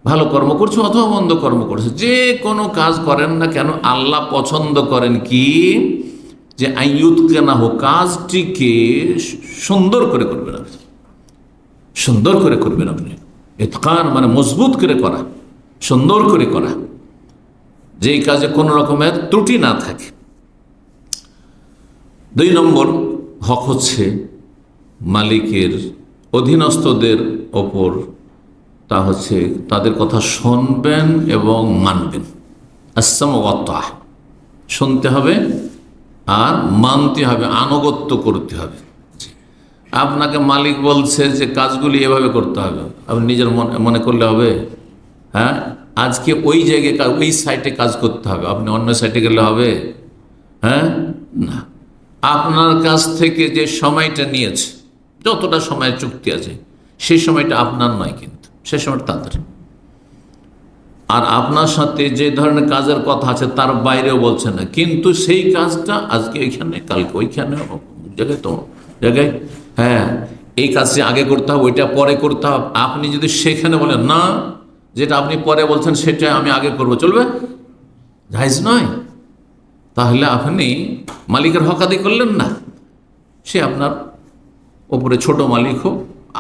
ভালো কর্ম করছে অথবা মন্দ কর্ম করছে, যে কোনো কাজ করেন না কেন আল্লাহ পছন্দ করেন কি, যে আইয়ুতকে না হোক, কাজটিকে সুন্দর করে করবেন আপনি, সুন্দর করে করবেন আপনি। ইতকান মানে মজবুত করে করা, সুন্দর করে করা, যেই কাজে কোনো রকমের ত্রুটি না থাকে। 2 নম্বর হক হচ্ছে মালিকের অধীনস্থদের ওপর, তা হচ্ছে তাদের কথা শুনবেন এবং মানবেন। আসসামু ওয়া তাআ, শুনতে হবে আর মানতে হবে, আনুগত্য করতে হবে। আপনাকে মালিক বলছে যে কাজগুলি এভাবে করতে হবে, আপনি নিজের মনে করলে হবে? হ্যাঁ, আজকে ওই জায়গায় ওই সাইটে কাজ করতে হবে, আপনি অন্য সাইটে গেলে হবে? হ্যাঁ, না। আপনার কাছ থেকে যে সময়টা নিয়েছে, যতটা সময়ের চুক্তি আছে, সেই সময়টা আপনার নয়, কিন্তু সেই সময়টা তাদের। আর আপনার সাথে যে ধরনের কাজের কথা আছে তার বাইরেও বলছে না, কিন্তু সেই কাজটা আজকে এখানে, কালকে ওইখানে, জায়গায় তো জায়গায়, হ্যাঁ, এই কাজটি আগে করতে হবে, ওইটা পরে করতে হবে। আপনি যদি সেখানে বলেন না, যেটা আপনি পরে বলছেন সেটা আমি আগে করব, চলবে? জায়েজ নয়। তাহলে আপনি মালিকের হক আদায় করলেন না। সে আপনার ওপরে ছোট মালিক হোক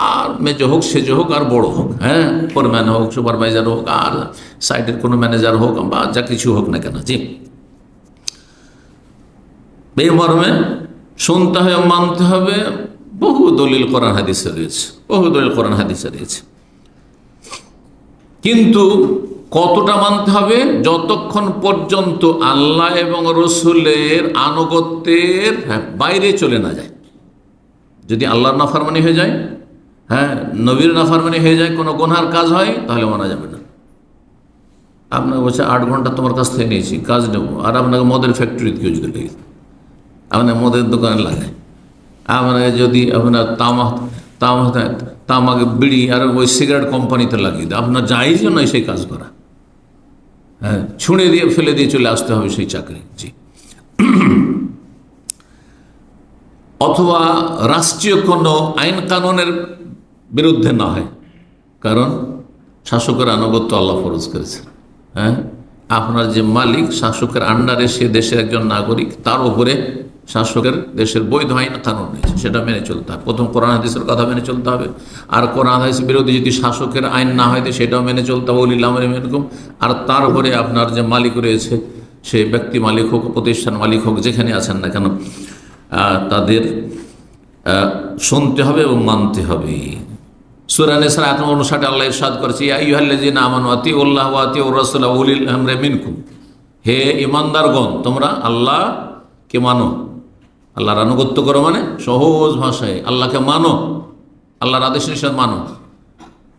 আর মেজো হোক, সেজো হোক আর বড় হোক, হ্যাঁ, ফোরম্যান হোক, সুপারভাইজার হোক আর সাইটের কোনো ম্যানেজার হোক বা যা কিছু হোক না কেন, জি, এই মর্মে শুনতে হবে, মানতে হবে। বহু দলিল কোরআন হাদিসে রয়েছে, বহু দলিল কোরআন হাদিসে রয়েছে। কিন্তু কতটা মানতে হবে? যতক্ষণ পর্যন্ত আল্লাহ এবং রসুলের আনুগত্যের বাইরে চলে না যায়। যদি আল্লাহর নাফরমানি হয়ে যায়, হ্যাঁ, নবীর নাফরমানি হয়ে যায়, কোনো গুনহার কাজ হয়, তাহলে মানা যাবে না। আপনাকে বলছে 8 ঘন্টা তোমার কাছ থেকে নিয়েছি, কাজ নেবো, আর আপনাকে মদের ফ্যাক্টরিতে কেউ যদি লেগে, আপনার মদের দোকানে লাগায়, আপনাকে যদি আপনার তামাক বিড়ি আর ওই সিগারেট কোম্পানিতে লাগিয়ে দেয়, আপনার জায়েজ নয় সেই কাজ করা। হ্যাঁ, ছুঁড়ে দিয়ে ফেলে দিয়ে চলে আসতে হবে সেই চাকরি, জি। অথবা রাষ্ট্রীয় কোনো আইন কানুনের বিরুদ্ধে না হয়, কারণ শাসকের আনুগত্য আল্লাহ ফরজ করেছে। হ্যাঁ, আপনার যে মালিক, শাসকের আন্ডারে, সে দেশের একজন নাগরিক, তার উপরে শাসকের দেশের বৈধ আইন কানুন রয়েছে, সেটা মেনে চলতে হবে। প্রথম কোরআন হাদিসের কথা মেনে চলতে হবে, আর কোরআন হাদিস বিরোধী যদি শাসকের আইন না হয় সেটাও মেনে চলতে হবে, উলিল আমরি মিনকুম। আর তার উপরে আপনার যে মালিক রয়েছে, সে ব্যক্তি মালিক হোক, প্রতিষ্ঠান মালিক হোক, যেখানে আছেন না কেন, তাদের শুনতে হবে এবং মানতে হবে। সূরা নিসা 59 আল্লাহ ইরশাদ করেছে, ইয়া আইয়ুহাল্লাযীনা আমানু আতিউল্লাহ ওয়া আতিউর রাসূল ওয়া উলিল আমরি মিনকুম, হে ঈমানদারগণ, তোমরা আল্লাহকে মানো, আল্লাহর আনুগত্য করো, মানে সহজ ভাষায় আল্লাহকে মানো, আল্লাহর আদেশ নিষেধ মানো,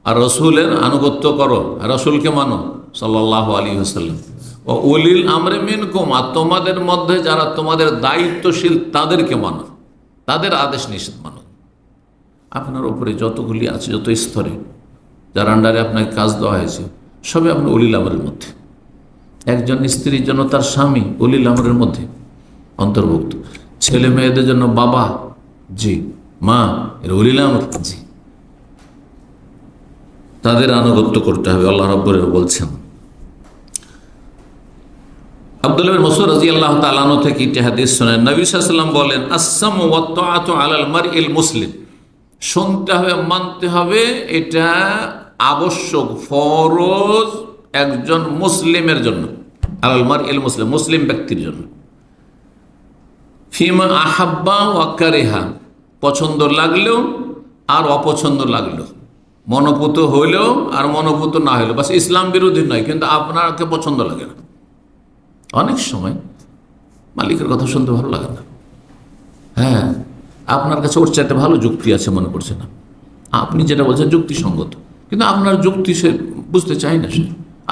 আর রসুলের আনুগত্য করো, রসুলকে মানো সাল্লাল্লাহু আলাইহি ওয়াসাল্লাম, ও উলিল আমরি মিনকুম, আর তোমাদের মধ্যে যারা তোমাদের দায়িত্বশীল তাদেরকে মানো, তাদের আদেশ নিষেধ মানো। আপনার উপরে যতগুলি আছে, যত স্তরে যার আন্ডারে আপনাকে কাজ দেওয়া হয়েছে, সবই আপনার উলিল আমরের মধ্যে। একজন স্ত্রীর জন্য তার স্বামী উলিল আমরের মধ্যে অন্তর্ভুক্ত, ছেলে মেয়েদের জন্য বাবা, জি, মা, এর উলিল আমর, জি, তাদের আনুগত্য করতে হবে। আল্লাহ রাব্বুল আলামিন বলছেন, আব্দুল্লাহ বিন মাসউদ রাদিয়াল্লাহু তাআলা আনহু থেকে একটি হাদিস শুনেন, নবী সাল্লাল্লাহু আলাইহি ওয়াসাল্লাম বলেন, আসসামু ওয়াত তাআতু আলাল মারইল মুসলিম, শুনতে হবে, মানতে হবে, এটা আবশ্যক, ফরজ একজন মুসলিমের জন্য, আলাল মারইল মুসলিম, মুসলিম ব্যক্তির জন্য, ফিমা আহাব্বা ওয়া কারিহা, পছন্দ লাগলেও আর অপছন্দ লাগলেও, মনোপুত হইলেও আর মনোপুত না হইলেও, বাস ইসলাম বিরোধী নয়, কিন্তু আপনাকে পছন্দ লাগে না। অনেক সময় মালিকের কথা শুনতে ভালো লাগে না, হ্যাঁ, আপনার কাছে ওর চাইতে ভালো যুক্তি আছে মনে করছে না, আপনি যেটা বলছেন যুক্তিসঙ্গত, কিন্তু আপনার যুক্তি সে বুঝতে চায় না, সে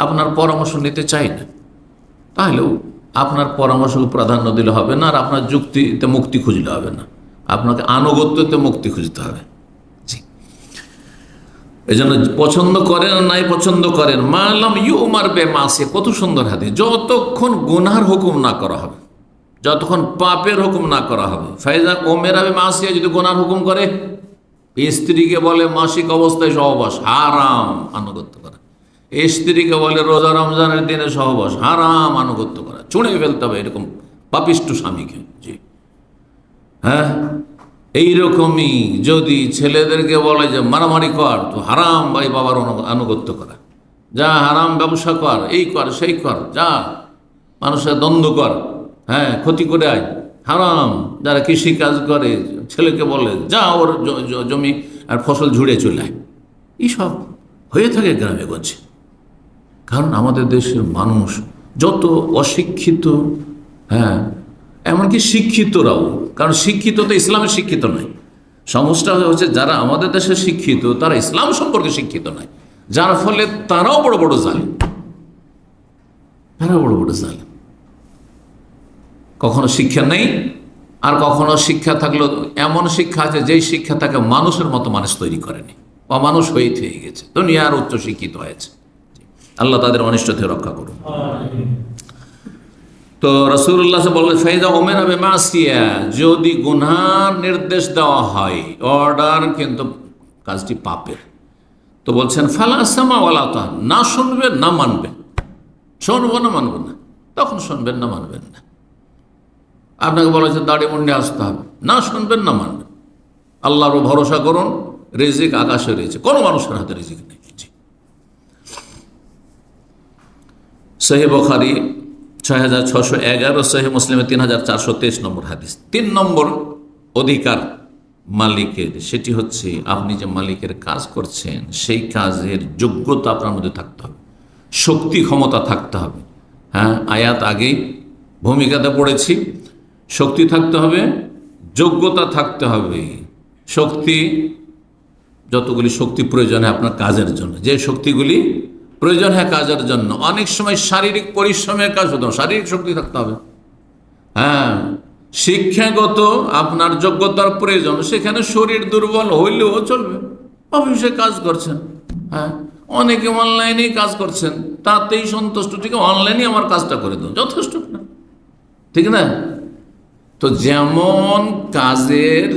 আপনার পরামর্শ নিতে চায় না। তাহলেও আপনার পরামর্শকে প্রাধান্য দিলে হবে না, আর আপনার যুক্তিতে মুক্তি খুঁজলে হবে না, আপনাকে আনুগত্যতে মুক্তি খুঁজতে হবে। জি, এই জন্য পছন্দ করেন নাই পছন্দ করেন, মালাম ইউমার বেমাসি, কত সুন্দর হাদিস, যতক্ষণ গুনার হুকুম না করা হবে, যতক্ষণ পাপের হুকুম না করা হবে। ফাইজা ওমেরা বেমাসিয়া, যদি গুনার হুকুম করে, স্ত্রীকে বলে মাসিক অবস্থায় সহবাস হারাম, আনুগত্য করা। স্ত্রীকে বলে রোজা রমজানের দিনে সহবাস হারাম, আনুগত্য করা, ছুঁড়ে ফেলতে হবে এরকম পাপিষ্ঠ স্বামীকে। জি হ্যাঁ, এইরকমই যদি ছেলেদেরকে বলে যে মারামারি কর, তো হারাম ভাই বাবার আনুগত্য করা, যা হারাম ব্যবসা কর, এই কর সেই কর, যা মানুষের দ্বন্দ্ব কর, হ্যাঁ ক্ষতি করে আয়, হারাম। যারা কৃষি কাজ করে ছেলেকে বলে যা ওর জমি আর ফসল ঝুড়ে চলে আয়, এইসব হয়ে থাকে গ্রামে গঞ্জে। কারণ আমাদের দেশের মানুষ যত অশিক্ষিত, হ্যাঁ এমনকি শিক্ষিতরাও, কারণ শিক্ষিত তো ইসলামের শিক্ষিত নয়। সমস্যা হচ্ছে যারা আমাদের দেশে শিক্ষিত তারা ইসলাম সম্পর্কে শিক্ষিত নয়, যার ফলে তারাও বড় বড় জালেম, তারা বড় বড় জালেম। কখনো শিক্ষা নেই, আর কখনো শিক্ষা থাকলেও এমন শিক্ষা আছে যেই শিক্ষা তাকে মানুষের মতো মানুষ তৈরি করেনি, অমানুষ হয়ে থেকে গেছে, দুনিয়ার উচ্চ শিক্ষিত হয়েছে। আল্লাহ তাদের অনিষ্ট থেকে রক্ষা করুন। তো রাসূলুল্লাহ বললেন ফাইজা ওমেরা বেমাসিয়া, যদি গুনার নির্দেশ দেওয়া হয়, অর্ডার কিন্তু কাজটি পাপের, তো বলছেন ফালা সামা ওয়ালা তা, না শুনবেন না মানবেন, শুনবো না মানবেন না, তখন শুনবেন না মানবেন না। আপনাকে বলা হচ্ছে দাড়ি মুন্ডে আসতে হবে, না শুনবেন না মানবেন। আল্লাহরও ভরসা করুন, রিজিক আকাশে রয়েছে, কোনো মানুষের হাতে রিজিক নেই। সহিহ বুখারী 6611, সহিহ মুসলিমে 3423 নম্বর হাদিস। 3 নম্বর অধিকার মালিকের, সেটি হচ্ছে আপনি যে মালিকের কাজ করছেন সেই কাজের যোগ্যতা আপনার মধ্যে থাকতে হবে, শক্তি ক্ষমতা থাকতে হবে। হ্যাঁ, আয়াত আগেই ভূমিকাতে পড়েছি, শক্তি থাকতে হবে, যোগ্যতা থাকতে হবে। শক্তি, যতগুলি শক্তি প্রয়োজন হয় আপনার কাজের জন্য, যে শক্তিগুলি প্রয়োজন হয় কাজের জন্য, অনেক সময় শারীরিক পরিশ্রমের কাজ হতো, শারীরিক শক্তি থাকতে হবে। হ্যাঁ, শিক্ষাগত আপনার যোগ্যতার প্রয়োজন, সেখানে শরীর দুর্বল হইলেও চলবে, অফিসে কাজ করছেন, হ্যাঁ অনেকে অনলাইনেই কাজ করছেন, তাতেই সন্তুষ্ট, ঠিক অনলাইনে আমার কাজটা করে দাও, যথেষ্ট না, ঠিক না? তো যেমন কাজের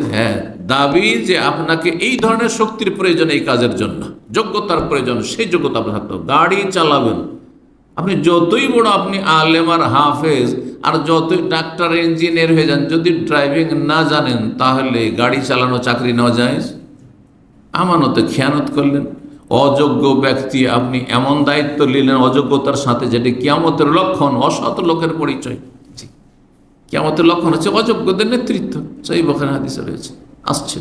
দাবি যে আপনাকে এই ধরনের শক্তির প্রয়োজন, এই কাজের জন্য যোগ্যতার প্রয়োজন, সেই যোগ্যতা আপনার থাকতে হবে। গাড়ি চালাবেন, আপনি যতই বড় আপনি আলেম আর হাফেজ আর যতই ডাক্তার ইঞ্জিনিয়ার হয়ে যান, যদি ড্রাইভিং না জানেন তাহলে গাড়ি চালানো চাকরি নেওয়া যায়? আমানতে খেয়ানত করলেন, অযোগ্য ব্যক্তি আপনি এমন দায়িত্ব নিলেন অযোগ্যতার সাথে, যেটি কিয়ামতের লক্ষণ, অসৎ লোকের পরিচয়। কিয়ামতের লক্ষণ হচ্ছে অযোগ্যদের নেতৃত্ব, সহিহ বুখারী হাদিসে রয়েছে, আসছে।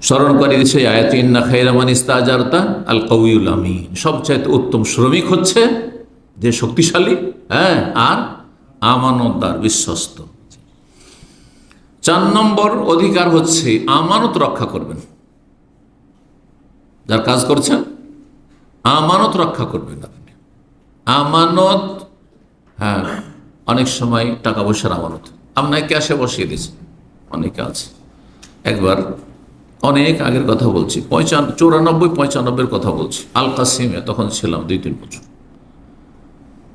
স্মরণ করে দিচ্ছে আয়াত, ইন্না খায়রা মান ইস্তাজারতা আল কাউয়ুল আমিন, সবচাইতে উত্তম শ্রমিক হচ্ছে যে শক্তিশালী, হ্যাঁ আর আমানতদার, বিশ্বস্ত। 4 নম্বর অধিকার হচ্ছে আমানত রক্ষা করবেন। যার কাজ করছেন আমানত রক্ষা করবেন আপনি। আমানত, হ্যাঁ অনেক সময় টাকা পয়সার আমানত আপনাকে ক্যাশে বসিয়ে দিয়েছে, অনেকে আছে। একবার অনেক আগের কথা বলছি, 94-95 কথা বলছি, আল কাসিমে তখন ছিলাম 2-3 বছর।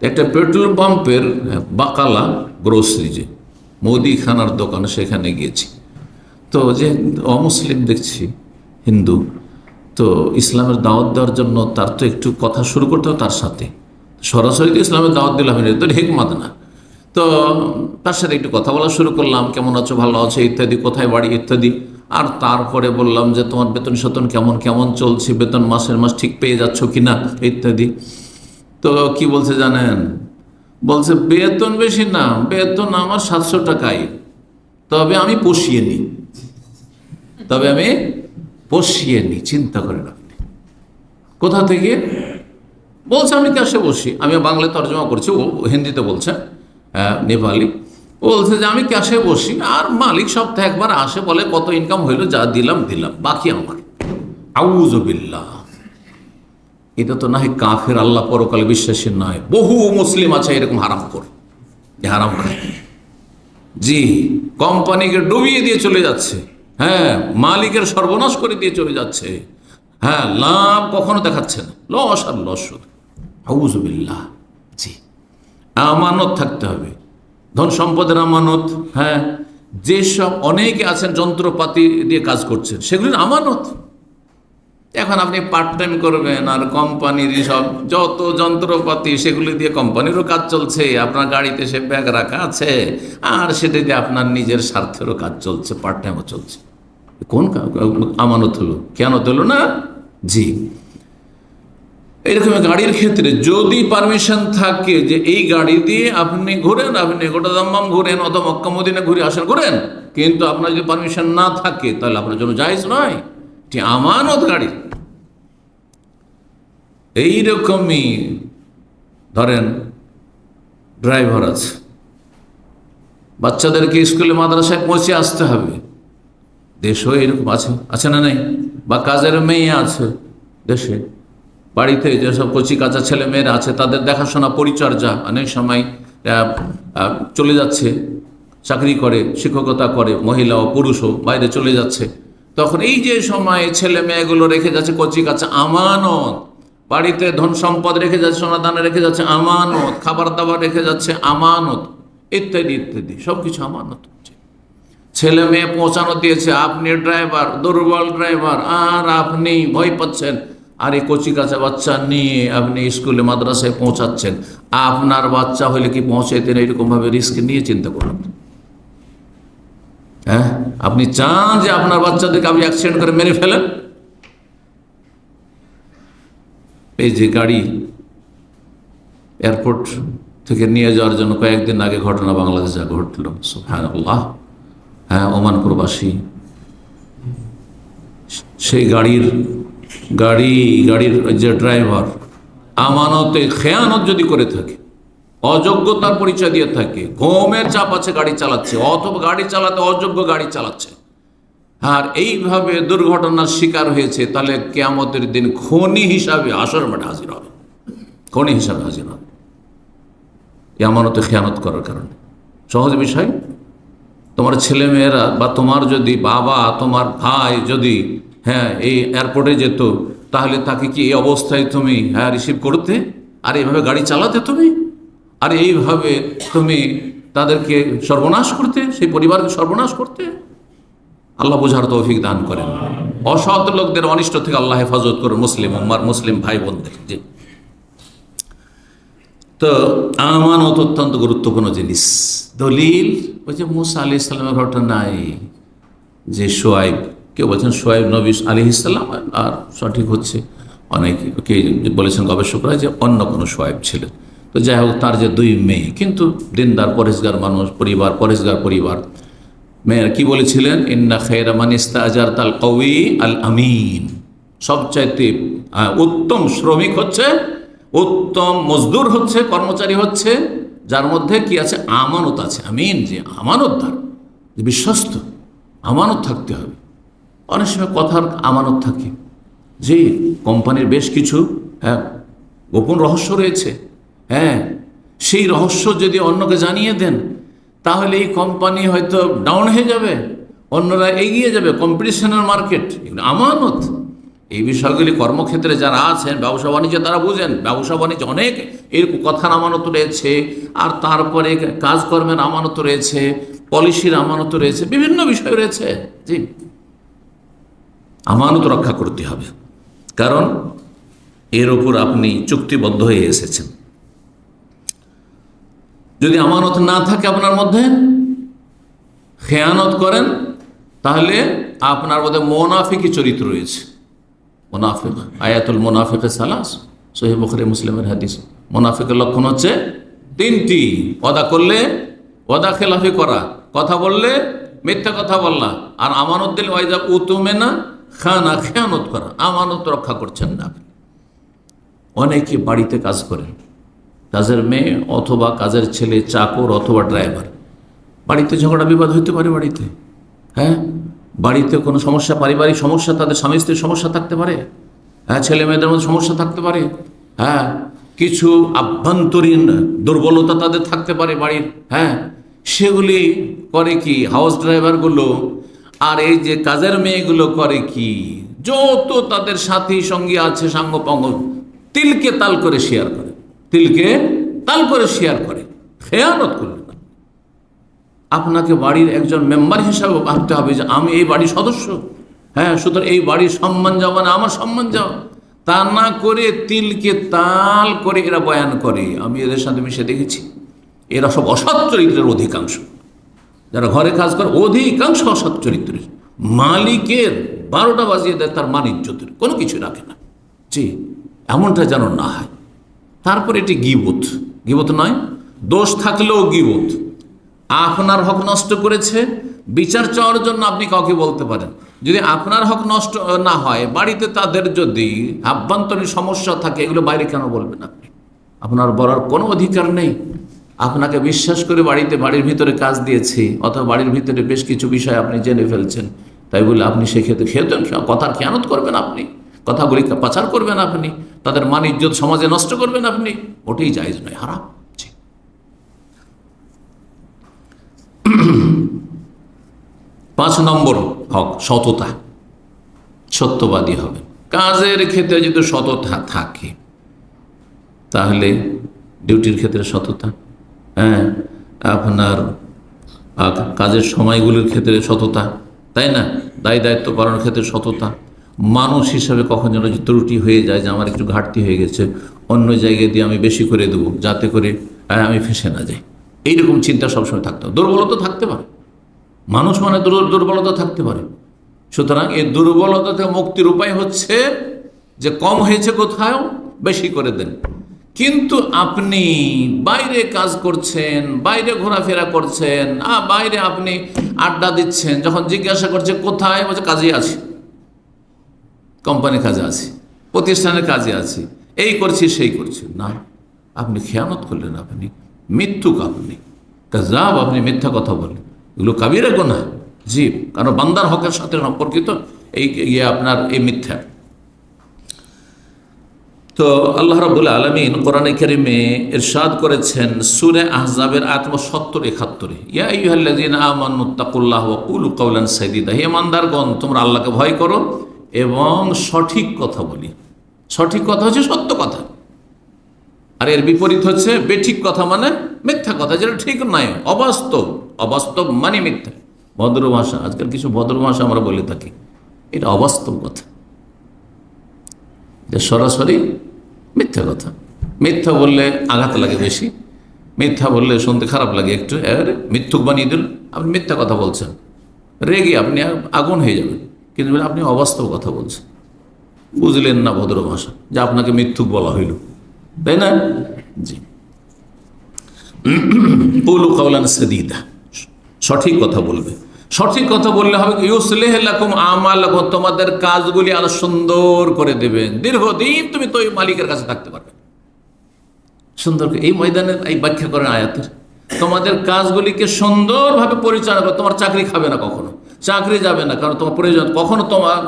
একটা পেট্রোল পাম্পের বাকালা গ্রোসারি, যে মুদিখানার দোকান, সেখানে গিয়েছি। তো যে অমুসলিম দেখছি, হিন্দু, তো ইসলামের দাওয়াত দেওয়ার জন্য তার তো একটু কথা শুরু করতে হবে, তার সাথে সরাসরি তো ইসলামের দাওয়াত দিলাম তো হিকমত না। তো তার সাথে একটু কথা বলা শুরু করলাম, কেমন আছো, ভালো আছো ইত্যাদি, কোথায় বাড়ি ইত্যাদি। আর তারপরে বললাম যে তোমার বেতন শতন কেমন কেমন চলছে, বেতন মাসের মাস ঠিক পেয়ে যাচ্ছ কিনা ইত্যাদি। তো কি বলছে জানেন? বলছে বেতন বেশি না, বেতন আমার 700 টাকাই, তবে আমি পোষিয়ে নিই, তবে আমি পোষিয়ে নিই। চিন্তা করেন আপনি, কোথা থেকে বলছে? আমি ক্যাশে বসি, আমি বাংলায় তর্জমা করছি, ও হিন্দিতে বলছে, নেপালি। ও বলছে যে আমি ক্যাশে বসি, আর মালিক সপ্তাহে একবার আসে, বলে কত ইনকাম হইলো, যা দিলাম দিলাম, বাকি আমার। আউযু বিল্লাহ, এটা তো না হয় কাফের, আল্লাহ পরকালে বিশ্বাসী নয়। বহু মুসলিম আছে এরকম হারামখোর, যে হারাম খায়, জি কোম্পানিকে ডুবিয়ে দিয়ে চলে যাচ্ছে, হ্যাঁ, মালিকের সর্বনাশ করে দিয়ে চলে যাচ্ছে। হ্যাঁ, লাভ কখনো দেখাচ্ছে না, লস আর লস শুধু। আউযুবিল্লাহ। জি, আমানত থাকতে হবে, ধন সম্পদের আমানত। হ্যাঁ, যেসব অনেকে আছেন যন্ত্রপাতি দিয়ে কাজ করছেন, সেগুলির আমানত। এখন আপনি পার্ট টাইম করবেন, আর কোম্পানির সব যত যন্ত্রপাতি সেগুলি দিয়ে কোম্পানিরও কাজ চলছে, আপনার গাড়িতে সে ব্যাগ রাখা আছে, আর সেটা দিয়ে আপনার নিজের স্বার্থেরও কাজ চলছে, পার্ট টাইমও চলছে। কোন আমানত হলো? কেন হলো না? জি, এইরকম গাড়ির ক্ষেত্রে যদি পারমিশন থাকে যে এই গাড়ি দিয়ে আপনি ঘুরেন, আপনি গোটা দাম্মাম ঘুরেন অথবা মক্কা মদিনা ঘুরে আসেন, ঘুরেন, কিন্তু আপনার যদি পারমিশন না থাকে তাহলে আপনার জন্য জায়েজ নয়। এটি আমানত গাড়ি। এইরকমই ধরেন ড্রাইভার আছে, বাচ্চাদেরকে স্কুলে মাদ্রাসায় পৌঁছে আসতে হবে, দেশও এরকম আছে, আছে না নেই? বা কাজের মেয়ে আছে দেশে, বাড়িতে যেসব কচি কাঁচা ছেলে মেয়েরা আছে তাদের দেখাশোনা পরিচর্যা অনেক সময় চলে যাচ্ছে, চাকরি করে, শিক্ষকতা করে, মহিলা ও পুরুষও বাইরে চলে যাচ্ছে, তখন এই যে সময় ছেলে মেয়েগুলো রেখে যাচ্ছে কচি কাঁচা আমানত, বাড়িতে ধন সম্পদ রেখে যাচ্ছে, সোনাদানা রেখে যাচ্ছে আমানত, খাবার দাবার রেখে যাচ্ছে আমানত, ইত্যাদি ইত্যাদি সব কিছু আমানত। ছেলে মেয়ে পৌঁছানো দিয়েছে, আপনি ড্রাইভার, দুর্বল ড্রাইভার, আর আপনি ভয় পাচ্ছেন, আর এই কচি কাঁচা বাচ্চা নিয়ে আপনি স্কুলে মাদ্রাসায় পৌঁছাচ্ছেন। আপনার বাচ্চা হলে কি পৌঁছাইতেন এরকমভাবে রিস্ক নিয়ে? চিন্তা করুন। হ্যাঁ, আপনি চান যে আপনার বাচ্চাদেরকে আপনি অ্যাক্সিডেন্ট করে মেরে ফেলেন? এই যে গাড়ি এয়ারপোর্ট থেকে নিয়ে যাওয়ার জন্য কয়েকদিন আগে ঘটনা বাংলাদেশে ঘটল, সুবহানাল্লাহ। হ্যাঁ, ওমান প্রবাসী, সেই গাড়ির যে ড্রাইভার আমানতে খেয়ানত যদি করে থাকে, অযোগ্যতার পরিচয় দিয়ে থাকে, ঘুমের চাপ আছে গাড়ি চালাচ্ছে, অথবা গাড়ি চালাতে অযোগ্য গাড়ি চালাচ্ছে, আর এইভাবে দুর্ঘটনার শিকার হয়েছে, তাহলে কিয়ামতের দিন খনি হিসাবে আসর মাঠে হাজির হবে, খনি হিসাবে হাজির হবে এই আমানতে খেয়ানত করার কারণে। সহজ বিষয়। তোমার ছেলে মেয়েরা বা তোমার যদি বাবা, তোমার ভাই যদি এই এয়ারপোর্টে যেত, তাহলে তাকে কি এই অবস্থায় তুমি রিসিভ করতে, আর এইভাবে গাড়ি চালাতে তুমি, আর এইভাবে তুমি তাদেরকে সর্বনাশ করতে, সেই পরিবারকে সর্বনাশ করতে? আল্লাহ বোঝার তৌফিক দান করেন। অসৎ লোকদের অনিষ্ট থেকে আল্লাহ হেফাজত করুন মুসলিম ভাই বোনদের। জি, তো আমানত অত্যন্ত গুরুত্বপূর্ণ জিনিস। দলিল ওই যে মুসা আলাইহিস সালামের ঘটনা নাই, যে সোয়াইব, কেউ বলছেন সোয়াইব নবী আলাইহিস সালাম, আর সঠিক হচ্ছে অনেকে বলেছেন গবেষকরা যে অন্য কোনো সোয়াইব ছিলেন। তো যাই হোক, তার যে দুই মেয়ে, কিন্তু দিনদার পরেশগার মানুষ, পরেশগার পরিবার, মেয়ের কি বলেছিলেন? ইন্না খায়রা মান ইস্তাজারতাল কওয়ি আল আমিন, সবচাইতে উত্তম শ্রমিক হচ্ছে, উত্তম মজদুর হচ্ছে, কর্মচারী হচ্ছে যার মধ্যে কি আছে? আমানত আছে। আমিন, যে আমানতদার, যে বিশ্বস্ত, আমানত থাকতে হবে। অনেক সময় কথার আমানত থাকে, যে কোম্পানির বেশ কিছু গোপন রহস্য রয়েছে, সেই রহস্য যদি অন্যকে জানিয়ে দেন, তাহলে এই কোম্পানি হয়তো ডাউন হয়ে যাবে, অন্যরা এগিয়ে যাবে, কম্পিটিশনের মার্কেট, আমানত। এই বিষয়গুলি কর্মক্ষেত্রে যারা আছেন, ব্যবসা বাণিজ্যে তারা বুঝেন। ব্যবসা বাণিজ্য অনেক এর কথার আমানত রয়েছে, আর তারপরে কাজকর্মের আমানত রয়েছে, পলিসির আমানত রয়েছে, বিভিন্ন বিষয় রয়েছে। জি, আমানত রক্ষা করতে হবে, কারণ এর উপর আপনি চুক্তিবদ্ধ হয়ে এসেছেন। যদি আমানত না থাকে আপনার মধ্যে, খেয়ানত করেন, তাহলে আপনার মধ্যে মুনাফিকি চরিত্র রয়েছে। মুনাফিক, আয়াতুল মুনাফিকে সালাস, সহিহ বুখারী মুসলিমের হাদিস। মুনাফিকের লক্ষণ হচ্ছে তিনটি: ওয়াদা করলে ওয়াদা খেলাফি করা, কথা বললে মিথ্যা কথা বললা, আর আমানত দিলে ওয়াইদা উতুমেনা খানা, খেয়ানত করা। আমানত রক্ষা করছেন না। অনেকে বাড়িতে কাজ করেন, কাজের মেয়ে অথবা কাজের ছেলে, চাকর অথবা ড্রাইভার, বাড়িতে ঝগড়া বিবাদ হইতে পারে, বাড়িতে কোনো সমস্যা, পারিবারিক সমস্যা, তাদের স্বামী স্ত্রীর সমস্যা থাকতে পারে, ছেলে মেয়েদের মধ্যে সমস্যা থাকতে পারে, কিছু আভ্যন্তরীণ দুর্বলতা তাদের থাকতে পারে বাড়ির। সেগুলি করে কি হাউস ড্রাইভারগুলো আর এই যে কাজের মেয়েগুলো করে কি, যত তাদের সাথী সঙ্গী আছে সাঙ্গপাঙ্গ তিলকে তাল করে শেয়ার করে, তিলকে তাল করে শেয়ার করে। খেয়ানত করলেন না। আপনাকে বাড়ির একজন মেম্বার হিসাবে ভাবতে হবে যে আমি এই বাড়ির সদস্য, হ্যাঁ, সুতরাং এই বাড়ির সম্মান যাওয়া না আমার সম্মান যাওয়া, তা না করে তিলকে তাল করে এরা বয়ান করে। আমি এদের সাথে মিশে দেখেছি, এরা সব অসৎ চরিত্রের অধিকাংশ, যারা ঘরে কাজ করে অধিকাংশ অসৎ চরিত্রের। মালিকের 12টা বাজিয়ে দেয় তার মান ইজ্জতের, কোনো কিছু রাখে না। জি, এমনটা যেন না হয়। তারপর এটি গীবত, গীবত নয়, দোষ থাকলেও গীবত। আপনার হক নষ্ট করেছে, বিচার চাওয়ার জন্য আপনি কাউকে বলতে পারেন। যদি আপনার হক নষ্ট না হয়, বাড়িতে তাদের যদি আভ্যন্তরীণ সমস্যা থাকে, এগুলো বাইরে কেন বলবেন আপনি? আপনার বলার কোনো অধিকার নেই। আপনাকে বিশ্বাস করে বাড়ির ভিতরে কাজ দিয়েছি, অথবা বাড়ির ভিতরে বেশ কিছু বিষয় আপনি জেনে ফেলছেন, তাই বলে আপনি সেক্ষেত্রে কথার খেয়ানত করবেন, আপনি কথাগুলি পাচার করবেন, আপনি তাদের মান ইজ্জত সমাজে নষ্ট করবেন, আপনি ওটাই জায়েজ নয়, হারাম। 5 নম্বর হক সততা, সত্যবাদী হবে। কাজের ক্ষেত্রে যদি সততা থাকে, তাহলে ডিউটির ক্ষেত্রে সততা, হ্যাঁ, আপনার কাজের সময়গুলির ক্ষেত্রে সততা, তাই না, দায় দায়িত্ব পালনের ক্ষেত্রে সততা। মানুষ হিসাবে কখন যেন ত্রুটি হয়ে যায় যে আমার একটু ঘাটতি হয়ে গেছে, অন্য জায়গায় দিয়ে আমি বেশি করে দেবো যাতে করে আমি ফেঁসে না যাই, এইরকম চিন্তা সবসময় থাকতে হবে। দুর্বলতা থাকতে পারে, মানুষ মানে দুর্বলতা থাকতে পারে। সুতরাং এই দুর্বলতা থেকে মুক্তির উপায় হচ্ছে যে কম হয়েছে কোথাও বেশি করে দেন। কিন্তু আপনি বাইরে কাজ করছেন, বাইরে ঘোরাফেরা করছেন, বাইরে আপনি আড্ডা দিচ্ছেন, যখন জিজ্ঞাসা করছে কোথায়, বলছে কাজে আছি, কোম্পানি কাজে আছি, প্রতিষ্ঠানের কাজে আছি, এই করছি সেই করছি। না, আপনি খেয়ানত করলেন, আপনি মিথ্যুক, আপনি কাযাব, আপনি মিথ্যা কথা বলেন। এগুলো কাবিরা গুনাহ, জি, কারণ বান্দার হকের সাথে সম্পর্কিত এই আপনার এই মিথ্যা। তো আল্লাহ রাব্বুল আলামিন কোরআনে কারিমে ইরশাদ করেছেন সূরা আহজাবের আয়াত 70-71, ইয়া আইয়ুহাল্লাযীনা আমানুত্তাকুল্লাহ ওয়া কুলু কাওলান সাদীদা, হে ইমানদারগণ তোমরা আল্লাহকে ভয় করো এবং সঠিক কথা বলি। সঠিক কথা হচ্ছে সত্য কথা, আর এর বিপরীত হচ্ছে বেঠিক কথা, মানে মিথ্যা কথা, যেটা ঠিক নয়, অবাস্তব। অবাস্তব মানে মিথ্যা। ভদ্র ভাষা, আজকাল কিছু ভদ্র ভাষা আমরা বলে থাকি, এটা অবাস্তব কথা, যে সরাসরি মিথ্যা কথা। মিথ্যা বললে আঘাত লাগে বেশি, মিথ্যা বললে শুনতে খারাপ লাগে একটু, মিথ্যুক বানিয়ে দিল, আপনি মিথ্যা কথা বলছেন, রেগে আপনি আগুন হয়ে যাবেন, কিন্তু আপনি অবাস্তব কথা বলছেন, বুঝলেন না ভদ্র ভাষা, যে আপনাকে মিথ্যুক বলা হইল, তাই না? জি, কুলু কাওলান সাদীদা, সঠিক কথা বলবে। সঠিক কথা বললে হবে ইউসলিহ লাকুম আমালাকুম, তোমাদের কাজগুলি আরো সুন্দর করে দেবেন, দীর্ঘদিন তুমি তো ওই মালিকের কাছে থাকতে পারবে। সুন্দর, এই ময়দানের এই ব্যাখ্যা করেন আয়াতের, তোমাদের কাজগুলিকে সুন্দরভাবে পরিচালনা করে, তোমার চাকরি খাবে না, কখনো চাকরি যাবে না, কারণ তোমার প্রয়োজন, কখনো তোমার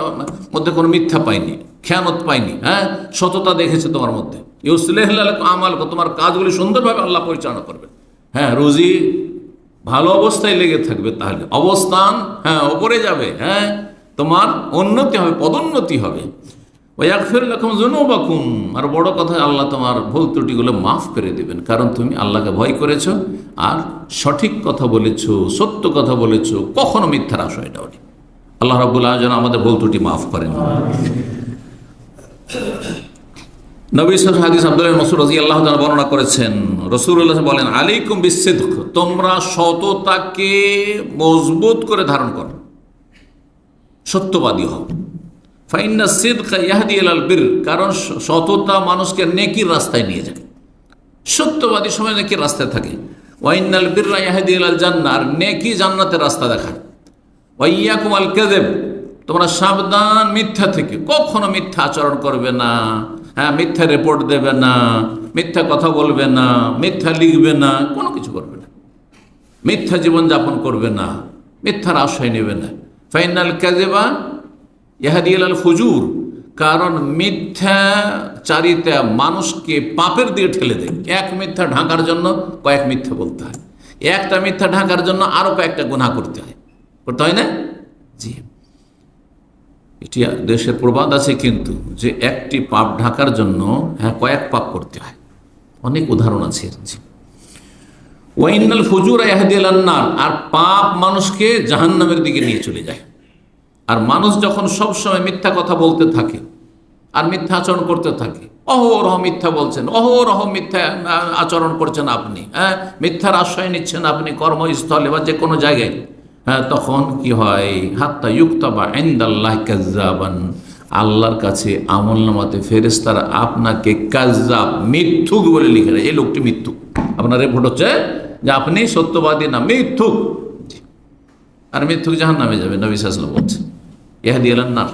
মধ্যে কোনো মিথ্যা পাইনি, খেয়ানত পাইনি, হ্যাঁ, সততা দেখেছে তোমার মধ্যে। ইউসলিহ লাকুম আমালাকুম, তোমার কাজগুলি সুন্দরভাবে আল্লাহ পরিচালনা করবে, হ্যাঁ, রুজি ভালো অবস্থায় লেগে থাকবে, তাহলে অবস্থান, হ্যাঁ, ওপরে যাবে, হ্যাঁ, তোমার উন্নতি হবে, পদোন্নতি হবে। ওয়াগফির লাকুম যুনুবাকুম, আর বড় কথা, আল্লাহ তোমার ভুল ত্রুটিগুলো মাফ করে দেবেন, কারণ তুমি আল্লাহকে ভয় করেছো আর সঠিক কথা বলেছো, সত্য কথা বলেছো, কখনো মিথ্যার আশয় দাওনি। আল্লাহ রাব্বুল আলামিন যেন আমাদের ভুল ত্রুটি মাফ করেন। নবী সাল্লাল্লাহু আলাইহি হাদিস আব্দুল্লাহ ইবনে মাসউদ রাদিয়াল্লাহু তাআলা বর্ণনা করেছেন, রাসূলুল্লাহ বলেন, আলাইকুম বিসসিদক, তোমরা সততাকে মজবুত করে ধারণ করো, সত্যবাদী হও। ফাইন্না সিদকা ইয়াহদি ইলাল বির, কারণ সততা মানুষকে নেকির রাস্তায় নিয়ে যায়। সত্যবাদী সময় নেকির রাস্তায় থাকে। ওয়াইনাল বিররা ইয়াহদি ইলাল জান্নাহ, আর নেকি জান্নাতের রাস্তা দেখায়। ওয়াইয়াকুম আল কাযিব, তোমরা সাবধান মিথ্যা থেকে, কখনো মিথ্যা আচরণ করবে না, হ্যাঁ, মিথ্যা রিপোর্ট দেবে না, মিথ্যা কথা বলবে না, মিথ্যা লিখবে না, কোনো কিছু করবে না, মিথ্যা জীবনযাপন করবে না, মিথ্যার আশ্রয় নেবে না। ফাইনাল কাযিবা ইয়াহদি ইলাল ফুজুর, কারণ মিথ্যাচারিতা মানুষকে পাপের দিকে ঠেলে দেয়। এক মিথ্যা ঢাকার জন্য কয়েক মিথ্যা বলতে হয়, একটা মিথ্যা ঢাকার জন্য আরো কয়েকটা গুনাহ করতে হয় না? জি, এটি দেশের প্রবাদ আছে কিন্তু, যে একটি পাপ ঢাকার জন্য কয়েক পাপ করতে হয়। অনেক উদাহরণ আছে। জি, ওয়াইনাল ফুজুরা ইয়াহদি ইলান নার, আর পাপ মানুষকে জাহান্নামের দিকে নিয়ে চলে যায়। আর মানুষ যখন সবসময় মিথ্যা কথা বলতে থাকে আর মিথ্যা আচরণ করতে থাকে, অহরহ মিথ্যা বলছেন, অহরহ মিথ্যা আচরণ করছেন আপনি, মিথ্যার আশ্রয় নিচ্ছেন আপনি কর্মস্থলে বা যে কোনো জায়গায়, তখন কি হয়, হাত্তা ইউক্তাবা ইনদাল্লাহি কাযযাবান, আল্লাহর কাছে আমলনামাতে ফেরেশতারা আপনাকে কাযযাব, মিথ্যুক বলে লিখে দেয়। এই লোকটি মিথ্যুক, আপনার রিপোর্ট হচ্ছে যে আপনি সত্যবাদী না, মিথ্যুক। আর মিথ্যুক জাহান্নামে যাবে, নবী সাল্লাল্লাহু আলাইহি ওয়াসাল্লাম বলছেন ইয়াহদি ইলান নার।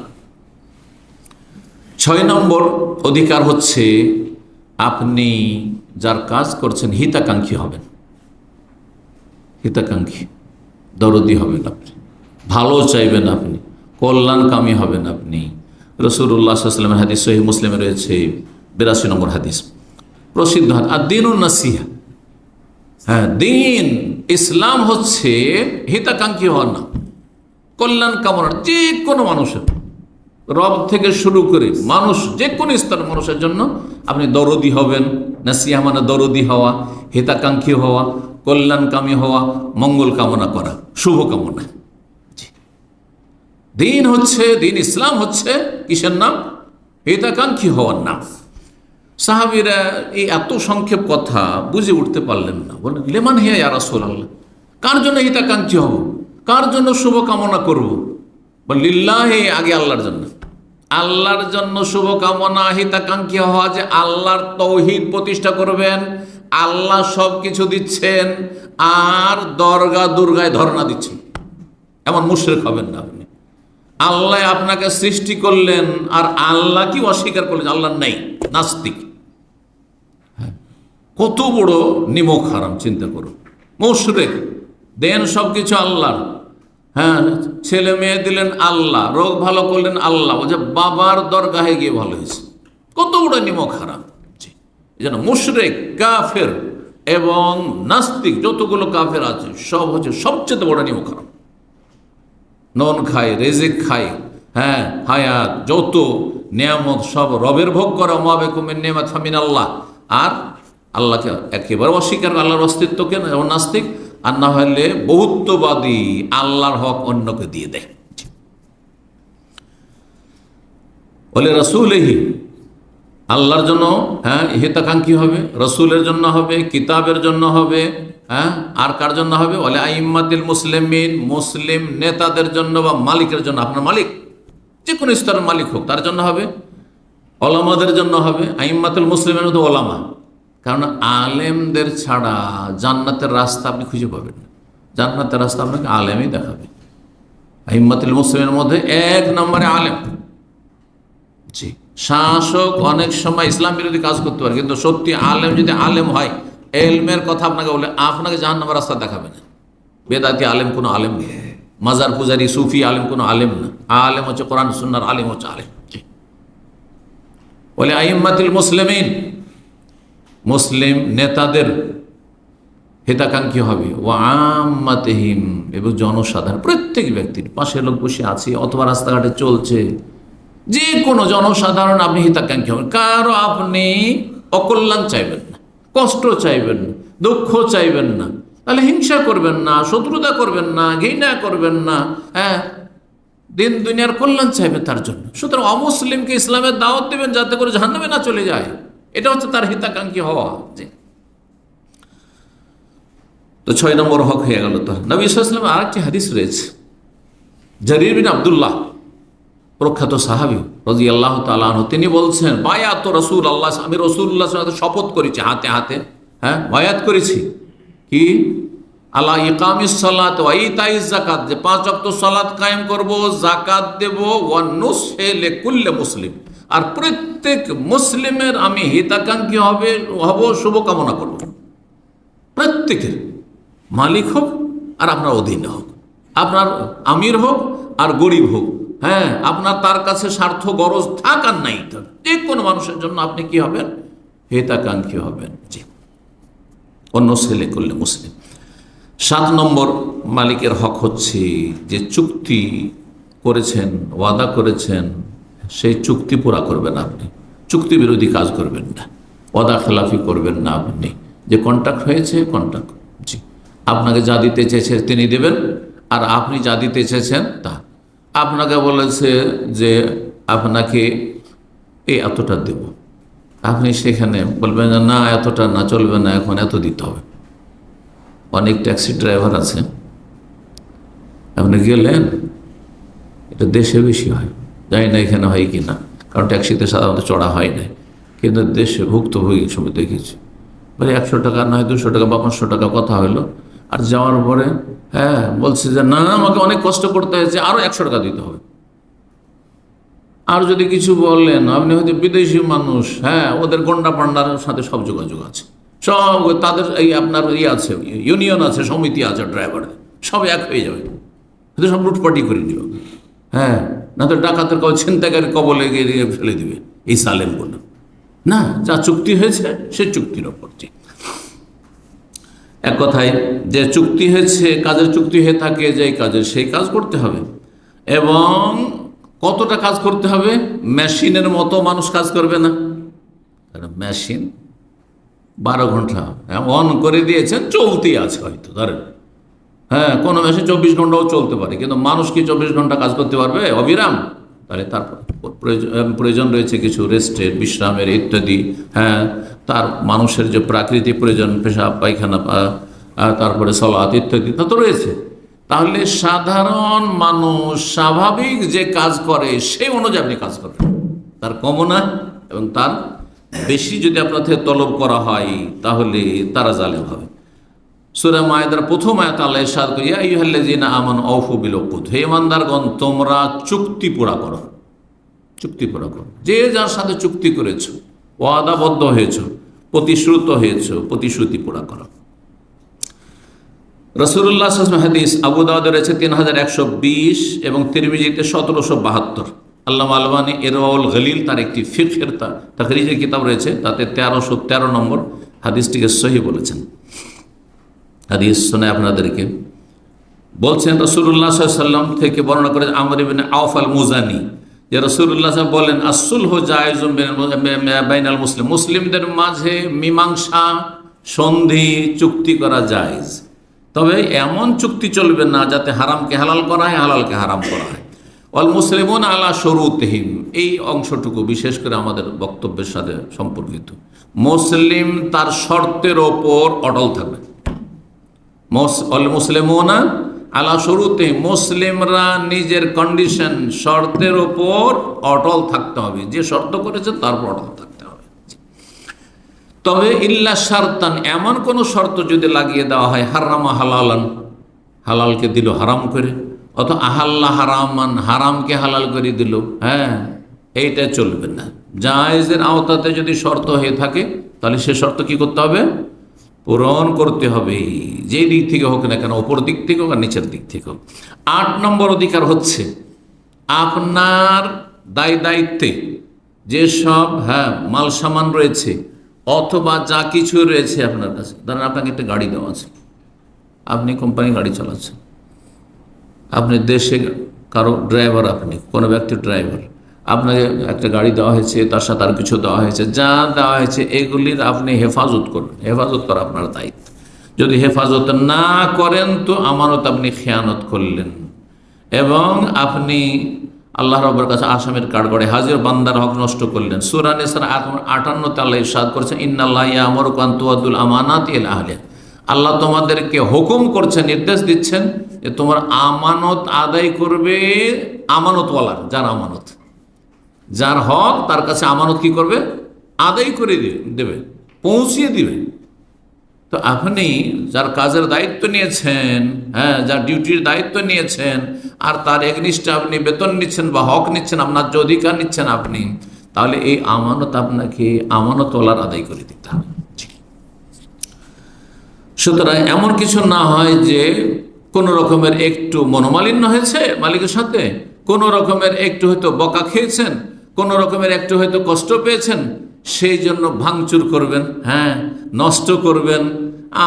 6 নম্বর অধিকার হচ্ছে আপনি যার কাজ করছেন হিতাকাঙ্ক্ষী হবেন। হিতাকাঙ্ক্ষী, দরদি হবেন আপনি, ভালো চাইবেন আপনি, কল্যাণকামী হবেন আপনি। রাসূলুল্লাহ সাল্লাল্লাহু আলাইহি ওয়াসাল্লামের হাদিস সহিহ মুসলিমে রয়েছে 82 নম্বর হাদিস, প্রসিদ্ধ আর দিনুন নাসিহা। দিন ইসলাম হচ্ছে হিতাকাঙ্ক্ষী হওয়ার নাম, কল্যাণ কামনার। যে কোনো মানুষের, রব থেকে শুরু করে মানুষ, যে কোনো স্তরের মানুষের জন্য আপনি দরদি হবেন। নাসিহা মানে দরদি হওয়া, হিতাকাঙ্ক্ষী হওয়া, কল্যাণকামী হওয়া, মঙ্গল কামনা করা, শুভ কামনা। দিন হচ্ছে, দিন ইসলাম হচ্ছে কিসের নাম? হিতাকাঙ্ক্ষী হওয়ার নাম। সাহাবীরা এই এত সংক্ষেপ কথা বুঝে উঠতে পারলেন না, বলেন লিমান হিয়া ইয়া রাসূলুল্লাহ, কার জন্য হিতাকাঙ্ক্ষী হব, কার জন্য শুভ কামনা করব? বল লিল্লাহি, আগে আল্লাহর জন্য। আল্লাহর জন্য শুভ কামনা, হিতাকাঙ্ক্ষী হওয়া, যে আল্লাহর তৌহিদ প্রতিষ্ঠা করবেন, আল্লাহ সব কিছু দিচ্ছেন, আর দরগা দুর্গায় ধর্ণা দিচ্ছেন, এমন মুশরিক হবেন না আপনি। আল্লাহ আপনাকে সৃষ্টি করলেন আর আল্লাহ কি অস্বীকার করলেন, আল্লাহ নেই, নাস্তিক। কত বড় নিমক হারাম, চিন্তা করুন। মুশরিক, দেন সব কিছু আল্লাহর, ছেলে মেয়ে দিলেন আল্লাহ, রোগ ভালো করলেন আল্লাহ, বলছে বাবার দরগাহে গিয়ে ভালো হয়েছে। কত বড় নিমক হারাম। এই জন্য মুশরিক, কাফের এবং নাস্তিক, যতগুলো কাফের আছে সব হচ্ছে সবচেয়ে বড় নিমক হারাম। নন খায়, রেজেক খায়, হায়াত, যত নিয়ামত সব রবের ভোগ করে, মাবেকুম মিন নিয়ামাত ফামিন আল্লাহ, আর আল্লাহকে একেবারে অস্বীকার, আল্লাহর অস্তিত্বকে এবং নাস্তিক, আর না হলে বহুত্ববাদী, আল্লাহর হক অন্যকে দিয়ে দেয়। বলে রাসূলহি, আল্লাহর জন্য হিতাকাঙ্ক্ষী হবে, রসুলের জন্য হবে, কিতাবের জন্য হবে, আর কার জন্য হবে? বলে আইম্মাতিল মুসলিমিন, মুসলিম নেতাদের জন্য বা মালিকের জন্য, আপনার মালিক যে কোনো স্তরের মালিক হোক তার জন্য হবে, ওলামাদের জন্য হবে। আইম্মাতুল মুসলিমের মধ্যে ওলামা, কারণ আলেমদের ছাড়া জান্নাতের রাস্তা আপনি খুঁজে পাবেন না। জান্নাতের রাস্তা আপনাকে আলেমই দেখাবে। আইম্মাতুল মুসলিমের মধ্যে 1 নম্বরে আলেম। জি, শাসক অনেক সময় ইসলাম বিরোধী কাজ করতে পারে, কিন্তু সত্যি আলেম যদি আলেম হয়, এলমের কথা আপনাকে বলে, আপনাকে জাহান্নামের রাস্তা দেখাবে না। বেদাতি আলেম কোনো আলেম নেই, মাজার পূজারি সুফি আলেম কোনো আলেম না। আলেম হচ্ছে কোরআন সুন্নাহর আলেম, হচ্ছে আলেম। বলে আইম্মাতুল মুসলিমিন, মুসলিম নেতাদের হিতাকাঙ্ক্ষী হবে, ও আম্মাতিহিম, এবং জনসাধারণ, প্রত্যেক ব্যক্তির পাশে লোক বসে আছে অথবা রাস্তাঘাটে চলছে, যে কোনো জনসাধারণ আপনি হিতাকাঙ্ক্ষী হবেন। কারো আপনি অকল্যাণ চাইবেন না, কষ্ট চাইবেন না, দুঃখ চাইবেন না, তাহলে হিংসা করবেন না, শত্রুতা করবেন না, ঘৃণা করবেন না, দিন দুনিয়ার কল্যাণ চাইবেন তার জন্য। সুতরাং অমুসলিমকে ইসলামের দাওয়াত দেবেন যাতে করে জাহান্নামে না চলে যায়, এটা হচ্ছে তার হিতাকাঙ্ক্ষী হওয়া। তো 6 নম্বর হক হয়ে গেল। তো নবী সাল্লাল্লাহু আলাইহি ওয়াসাল্লামের আরেকটি হাদিস রয়েছে, জারির বিন আব্দুল্লাহ, প্রখ্যাত সাহাবী রাদিয়াল্লাহু তাআলা আনহু, তিনি বলছেন, বায়াত রাসূলুল্লাহ, আমি রাসূলুল্লাহ সাল্লাল্লাহু আলাইহি ওয়াসাল্লাম শপথ করেছি, হাতে হাতে বায়াত করেছি, কি আলা ইকামিস সালাত ওয়া ইতাইজ যাকাত, যে 5 ওয়াক্ত সালাত কায়েম করব, যাকাত দেব, ওয়া নুসহে লিকুল্লি মুসলিম, আর প্রত্যেক মুসলিমের আমি হিতাকাঙ্ক্ষী হব, শুভ কামনা করব। প্রত্যেকের, মালিক হোক আর আপনার অধীনে হোক, আপনার আমির হোক আর গরিব হোক, আপনার তার কাছে স্বার্থ গরজ থাক আর নাই থাক, যে কোনো মানুষের জন্য আপনি কি হবেন? হিতাকাঙ্ক্ষী হবেন। জি, অন্য ছেলে করলে মুসলিম। 7 নম্বর মালিকের হক হচ্ছে যে চুক্তি করেছেন, ওয়াদা করেছেন, সেই চুক্তি পুরা করবেন আপনি। চুক্তি বিরোধী কাজ করবেন না, ওয়াদা খেলাফি করবেন না। আপনি যে কন্ট্রাক্ট হয়েছে, কন্ট্রাক্ট, জি, আপনাকে যা দিতে চেয়েছে তিনি দেবেন, আর আপনি যা দিতে চেয়েছেন তা। আপনাকে বলেছে যে আপনাকে এই এতটা দেব, আপনি সেখানে বলবেন না এতটা না, চলবে না, এখন এত দিতে হবে। অনেক ট্যাক্সি ড্রাইভার আছে, আপনি গেলেন, এটা দেশে বেশি হয়, জানি না এখানে হয় কি না, কারণ ট্যাক্সিতে সাধারণত চড়া হয় না, কিন্তু দেশে ভুক্তভোগী সময় দেখেছি, বলে 100 টাকা নয় 200 টাকা বা 500 টাকা কথা হলো, আর যাওয়ার পরে বলছে যে না আমাকে অনেক কষ্ট করতে হয়েছে, আরও 100 টাকা দিতে হবে। আর যদি কিছু বললেন, আপনি হয়তো বিদেশি মানুষ, ওদের গন্ডা পান্ডার সাথে সব যোগাযোগ আছে, সব তাদের এই আপনার আছে, ইউনিয়ন আছে, সমিতি আছে, ড্রাইভারের সব এক হয়ে যাবে, হয়তো সব লুটপাটি করে নিল, না তো ডাকাতের ছিনতাইকারী কবলে গিয়ে ফেলে দিবে। এই সালেম বলল না, যা চুক্তি হয়েছে সে চুক্তির ওপর। এক কথায় যে চুক্তি হয়েছে, কাজের চুক্তি হয়ে থাকে, যে কাজের সেই কাজ করতে হবে। এবং কতটা কাজ করতে হবে? মেশিনের মতো মানুষ কাজ করবে না, কারণ মেশিন 12 ঘন্টা অন করে দিয়েছেন, চলতেই আছে হয়তো, ধরেন কোনো মেশিন 24 ঘন্টাও চলতে পারে, কিন্তু মানুষ কি 24 ঘন্টা কাজ করতে পারবে অবিরাম? তাহলে তার প্রয়োজন রয়েছে কিছু রেস্টের, বিশ্রামের ইত্যাদি। তার মানুষের যে প্রাকৃতিক প্রয়োজন, পেশাব পায়খানা, তারপরে সলাত ইত্যাদি, তা তো রয়েছে। তাহলে সাধারণ মানুষ স্বাভাবিক যে কাজ করে সেই অনুযায়ী আপনি কাজ করবেন, তার কমও না এবং তার বেশি যদি আপনার থেকে তলব করা হয় তাহলে তারা জালেম হবে। সূরা মায়েদার প্রথম আয়াত আল্লাহ ইরশাদ করে, ইয়া আইয়ুহাল্লাযীনা আমানু আউফু বিল উকুদ, হে ঈমানদারগণ তোমরা চুক্তি পুরা করো, চুক্তি পুরা করো। যে যার সাথে চুক্তি করেছো, ওয়াদাবদ্ধ হয়েছো, প্রতিশ্রুত হয়েছো, প্রতিশ্রুতি পুরা করো। রাসূলুল্লাহ সাল্লাল্লাহু আলাইহি ওয়াসাল্লাম হাদিস, আবু দাউদে রয়েছে 3120 এবং তিরমিজিতে 1772। আল্লামা আলবানী ইরওয়াউল গলিল তার একটি ফিকহের তাখরিজের কিতাব রয়েছে, তাতে 1313 নম্বর হাদিসটিকে সহিহ বলেছেন। হাদিস শুনে আপনাদেরকে বলছেন, রাসূলুল্লাহ সাল্লাল্লাহু আলাইহি ওয়াসাল্লাম থেকে বর্ণনা করে আমর ইবনে আওফ আল মুজানি, যে রাসূলুল্লাহ সাল্লাল্লাহু বলেন, আসসুলহু জায়েজুন বাইনাল মুসলিম, মুসলিমদের মাঝে মীমাংসা, সন্ধি, চুক্তি করা জায়েজ, তবে এমন চুক্তি চলবে না যাতে হারামকে হালাল করা হয়, হালালকে হারাম করা হয়। ওয়াল মুসলিমুন আলা শুরুতিহিম, এই অংশটুকু বিশেষ করে আমাদের বক্তব্যের সাথে সম্পর্কিত। মুসলিম তার শর্তের ওপর অটল থাকবে। মুসলিমুনা আলা শুরুতিহিম, মুসলিমরা নিজের কন্ডিশন, শর্তের ওপর অটল থাকতে হবে, যে শর্ত করেছে তারপর অটল থাকতে হবে। তবে ইল্লা শারতান, এমন কোন শর্ত যদি লাগিয়ে দেওয়া হয়, হারামা হালালান, হালালকে দিল হারাম করে, অথবা আহাল্লা হারামান, হারামকে হালাল করে দিল, এইটা চলবে না। জায়েজের আওতাতে যদি শর্ত হয়ে থাকে তাহলে সে শর্ত কি করতে হবে? পূরণ করতে হবে, যেই দিক থেকে হোক না কেন, ওপর দিক থেকে হোক আর নিচের দিক থেকে হোক। 8 নম্বর অধিকার হচ্ছে আপনার দায়িত্বে যেসব মাল সামান রয়েছে অথবা যা কিছু রয়েছে আপনার কাছে, ধরেন আপনাকে একটা গাড়ি দেওয়া আছে, আপনি কোম্পানি গাড়ি চালাচ্ছেন, আপনি দেশে কারো ড্রাইভার, আপনি কোনো ব্যক্তির ড্রাইভার, আপনাকে একটা গাড়ি দেওয়া হয়েছে, তার সাথে আর কিছু দেওয়া হয়েছে, যা দেওয়া হয়েছে এগুলির আপনি হেফাজত করবেন, হেফাজত করা আপনার দায়িত্ব। যদি হেফাজত না করেন তো আমানত আপনি খেয়ানত করলেন এবং আপনি আল্লাহ রাব্বুর কাছে আসামের কাঠগড়ে হাজির, বান্দার হক নষ্ট করলেন। সূরা নিসার 58 আল্লাহ ইরশাদ করেছেন, ইন্নাল্লাহা ইয়ামুরুকুম আন তুআদ্দুল আমানাতি ইলা আহলিহা, আল্লাহ তোমাদেরকে হুকুম করছেন, নির্দেশ দিচ্ছেন যে তোমার আমানত আদায় করবে আমানতওয়ালার, যার আমানত, যার হক তার কাছে আমানত কি করবে? আদায় করে দেবে, পৌঁছিয়ে দিবে। তো আপনি যার কাজের দায়িত্ব নিয়েছেন, যার ডিউটির দায়িত্ব নিয়েছেন, আর তার এগনিস্টে আপনি বেতন নিচ্ছেন বা হক নিচ্ছেন, আপনার যে অধিকার নিচ্ছেন আপনি, তাহলে এই আমানত আপনাকে আমানতওয়ালার আদায় করে দিতে হবে। সুতরাং এমন কিছু না হয় যে কোনো রকমের একটু মনোমালিন্য হয়েছে মালিকের সাথে, কোনো রকমের একটু হয়তো বকা খেয়েছেন, কোনো রকমের একটু হয়তো কষ্ট পেয়েছেন, সেই জন্য ভাঙচুর করবেন, নষ্ট করবেন,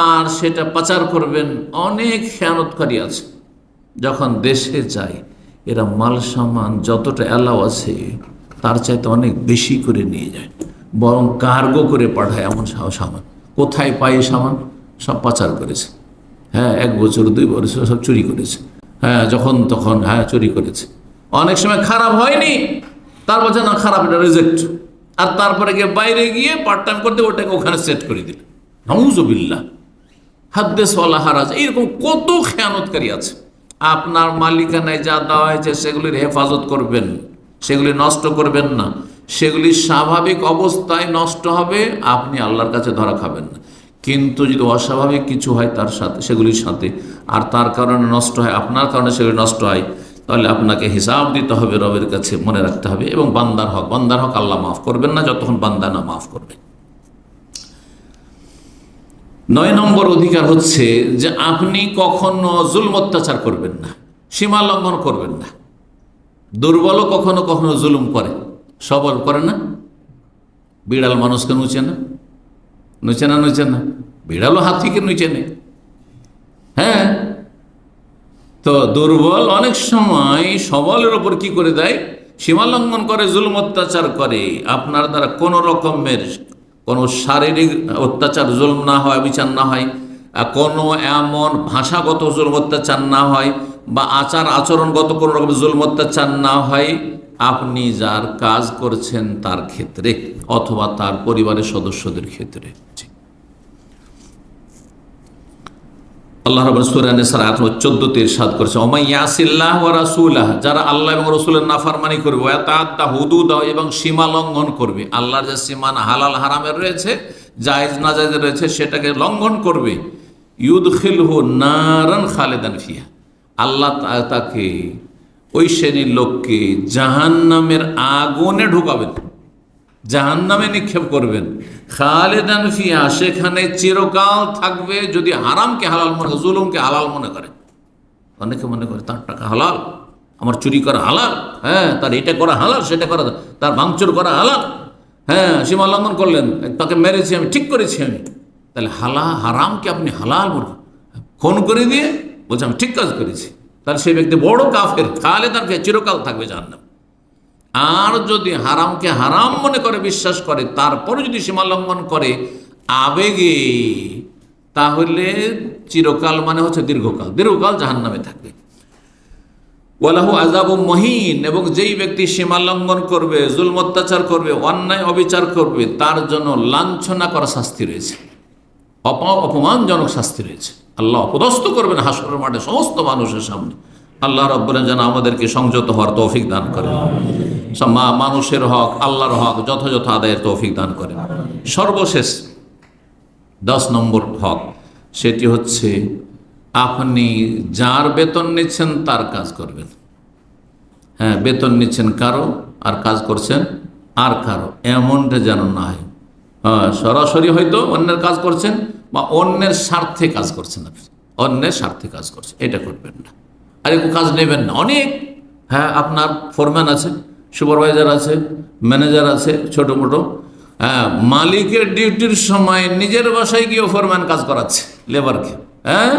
আর সেটা পাচার করবেন। অনেক খেয়ানতকারী আছে, যখন দেশে যায় এরা মাল সামান যতটা অ্যালাও আছে তার চাইতে অনেক বেশি করে নিয়ে যায়, বরং কার্গো করে পাঠায় এমন সামান। কোথায় পায় সামান? সব পাচার করেছে। হ্যাঁ, 1 বছর 2 বছর সব চুরি করেছে। হ্যাঁ, যখন তখন চুরি করেছে। অনেক সময় খারাপ হয়নি, তার বলছে না খারাপ, এটা রিজেক্ট, আর তারপরে গিয়ে বাইরে গিয়ে পার্ট টাইম করতে ওটাকে ওখানে সেট করে দিল। নাউজুবিল্লাহ, হাদ্দেস ওয়ালা হারাজ। এইরকম কত খেয়ানতকারী আছে। আপনার মালিকানায় যা দেওয়া হয়েছে সেগুলির হেফাজত করবেন, সেগুলি নষ্ট করবেন না। সেগুলি স্বাভাবিক অবস্থায় নষ্ট হবে, আপনি আল্লাহর কাছে ধরা খাবেন না। কিন্তু যদি অস্বাভাবিক কিছু হয় তার সাথে, সেগুলির সাথে, আর তার কারণে নষ্ট হয়, আপনার কারণে সেগুলি নষ্ট হয়, তাহলে আপনাকে হিসাব দিতে হবে রবের কাছে, মনে রাখতে হবে। এবং বান্দার হক আল্লাহ মাফ করবেন না যতক্ষণ বান্দা না মাফ করবে। 9 নম্বর অধিকার হচ্ছে যে আপনি কখনো জুলম অত্যাচার করবেন না, সীমা লঙ্ঘন করবেন না। দুর্বলও কখনো কখনো জুলুম করে, সবল করে না। বিড়াল মানুষকে নুচে না, নুচে না, বিড়ালও হাতিকে নুচে নেই। হ্যাঁ, তো দুর্বল অনেক সময় সবলের ওপর কি করে দেয়? সীমা লঙ্ঘন করে, জুলুম অত্যাচার করে। আপনার দ্বারা কোনো রকমের কোনো শারীরিক অত্যাচার জুলুম না হয়, বিচার না হয়, কোনো এমন ভাষাগত জুলুম অত্যাচার না হয়, বা আচার আচরণগত কোনো রকম জুলুম অত্যাচার না হয় আপনি যার কাজ করছেন তার ক্ষেত্রে অথবা তার পরিবারের সদস্যদের ক্ষেত্রে। আল্লাহ রাব্বুল সূরা নিসা আয়াত 14 ইরশাদ করেছে, ওয়া ইয়াসিল্লাহ ওয়া রাসূলাহ, যারা আল্লাহ এবং রাসূলের নাফরমানি করবে, ওয়া তাআদ্দা হুদুদাহ, এবং সীমা লঙ্ঘন করবে, আল্লাহর যে সীমানা হালাল হারামের রয়েছে, জায়েজ নাজায়েজ রয়েছে, সেটাকে লঙ্ঘন করবে, ইউদখিলহু নারান খালিদান ফিহা, আল্লাহ তাকে, ওই শ্রেণীর লোককে জাহান্নামের আগুনে ঢুকাবেন, জাহান্নামে নিক্ষেপ করবেন, খালিদান ফিহা, সেখানে চিরকাল থাকবে। যদি হারামকে হালাল মনে করে, জুলুমকে হালাল মনে করে, অনেকে মনে করে তার টাকা হালাল, আমার চুরি করা হালাল, হ্যাঁ, তার এটা করা হালাল, সেটা করা, তার ভাঙচুর করা হালাল, হ্যাঁ, সীমা লঙ্ঘন করলেন, তাকে মেরেছি আমি, ঠিক করেছি আমি, তাহলে হারামকে আপনি হালাল মনে খুন করে দিয়ে বলছে আমি ঠিক কাজ করেছি, তাহলে সেই ব্যক্তি বড় কাফের, খালিদান ফিহা, চিরকাল থাকবে জাহান্নামে। আর যদি হারামকে হারাম মনে করে, বিশ্বাস করে, তারপরে যদি সীমা লঙ্ঘন করে আবেগে, তাহলে চিরকাল মানে হচ্ছে দীর্ঘকাল জাহান্নামে থাকবে। ওয়ালাহু আযাবুম মুহিন, এবং যেই ব্যক্তি সীমা লঙ্ঘন করবে, জুলম অত্যাচার করবে, অন্যায় অবিচার করবে, তার জন্য লাঞ্ছনা করা শাস্তি রয়েছে, অপমানজনক শাস্তি রয়েছে। আল্লাহ অপদস্থ করবেন হাসরের মাঠে সমস্ত মানুষের সামনে। আল্লাহ রাব্বুল যেন আমাদেরকে সংযত হওয়ার তৌফিক দান করেন, মানুষের হক, আল্লাহর হক যথাযথ আদায়ের তৌফিক দান করেন। সর্বশেষ 10 নম্বর হক, সেটি হচ্ছে আপনি যার বেতন নিচ্ছেন তার কাজ করবেন। হ্যাঁ, বেতন নিচ্ছেন কারো আর কাজ করছেন আর কারো, এমনটা যেন না হয়। হ্যাঁ, সরাসরি হয়তো অন্যের কাজ করছেন বা অন্যের স্বার্থে কাজ করছেন, আপনি অন্যের স্বার্থে কাজ করছেন, এটা করবেন না। আর একটু কাজ নেবেন না। অনেক, হ্যাঁ, আপনার ফোরম্যান আছে, সুপারভাইজার আছে, ম্যানেজার আছে, ছোটো মোটো, হ্যাঁ, মালিকের ডিউটির সময় নিজের বাসায় গিয়ে ফোরম্যান কাজ করাচ্ছে লেবারকে, হ্যাঁ,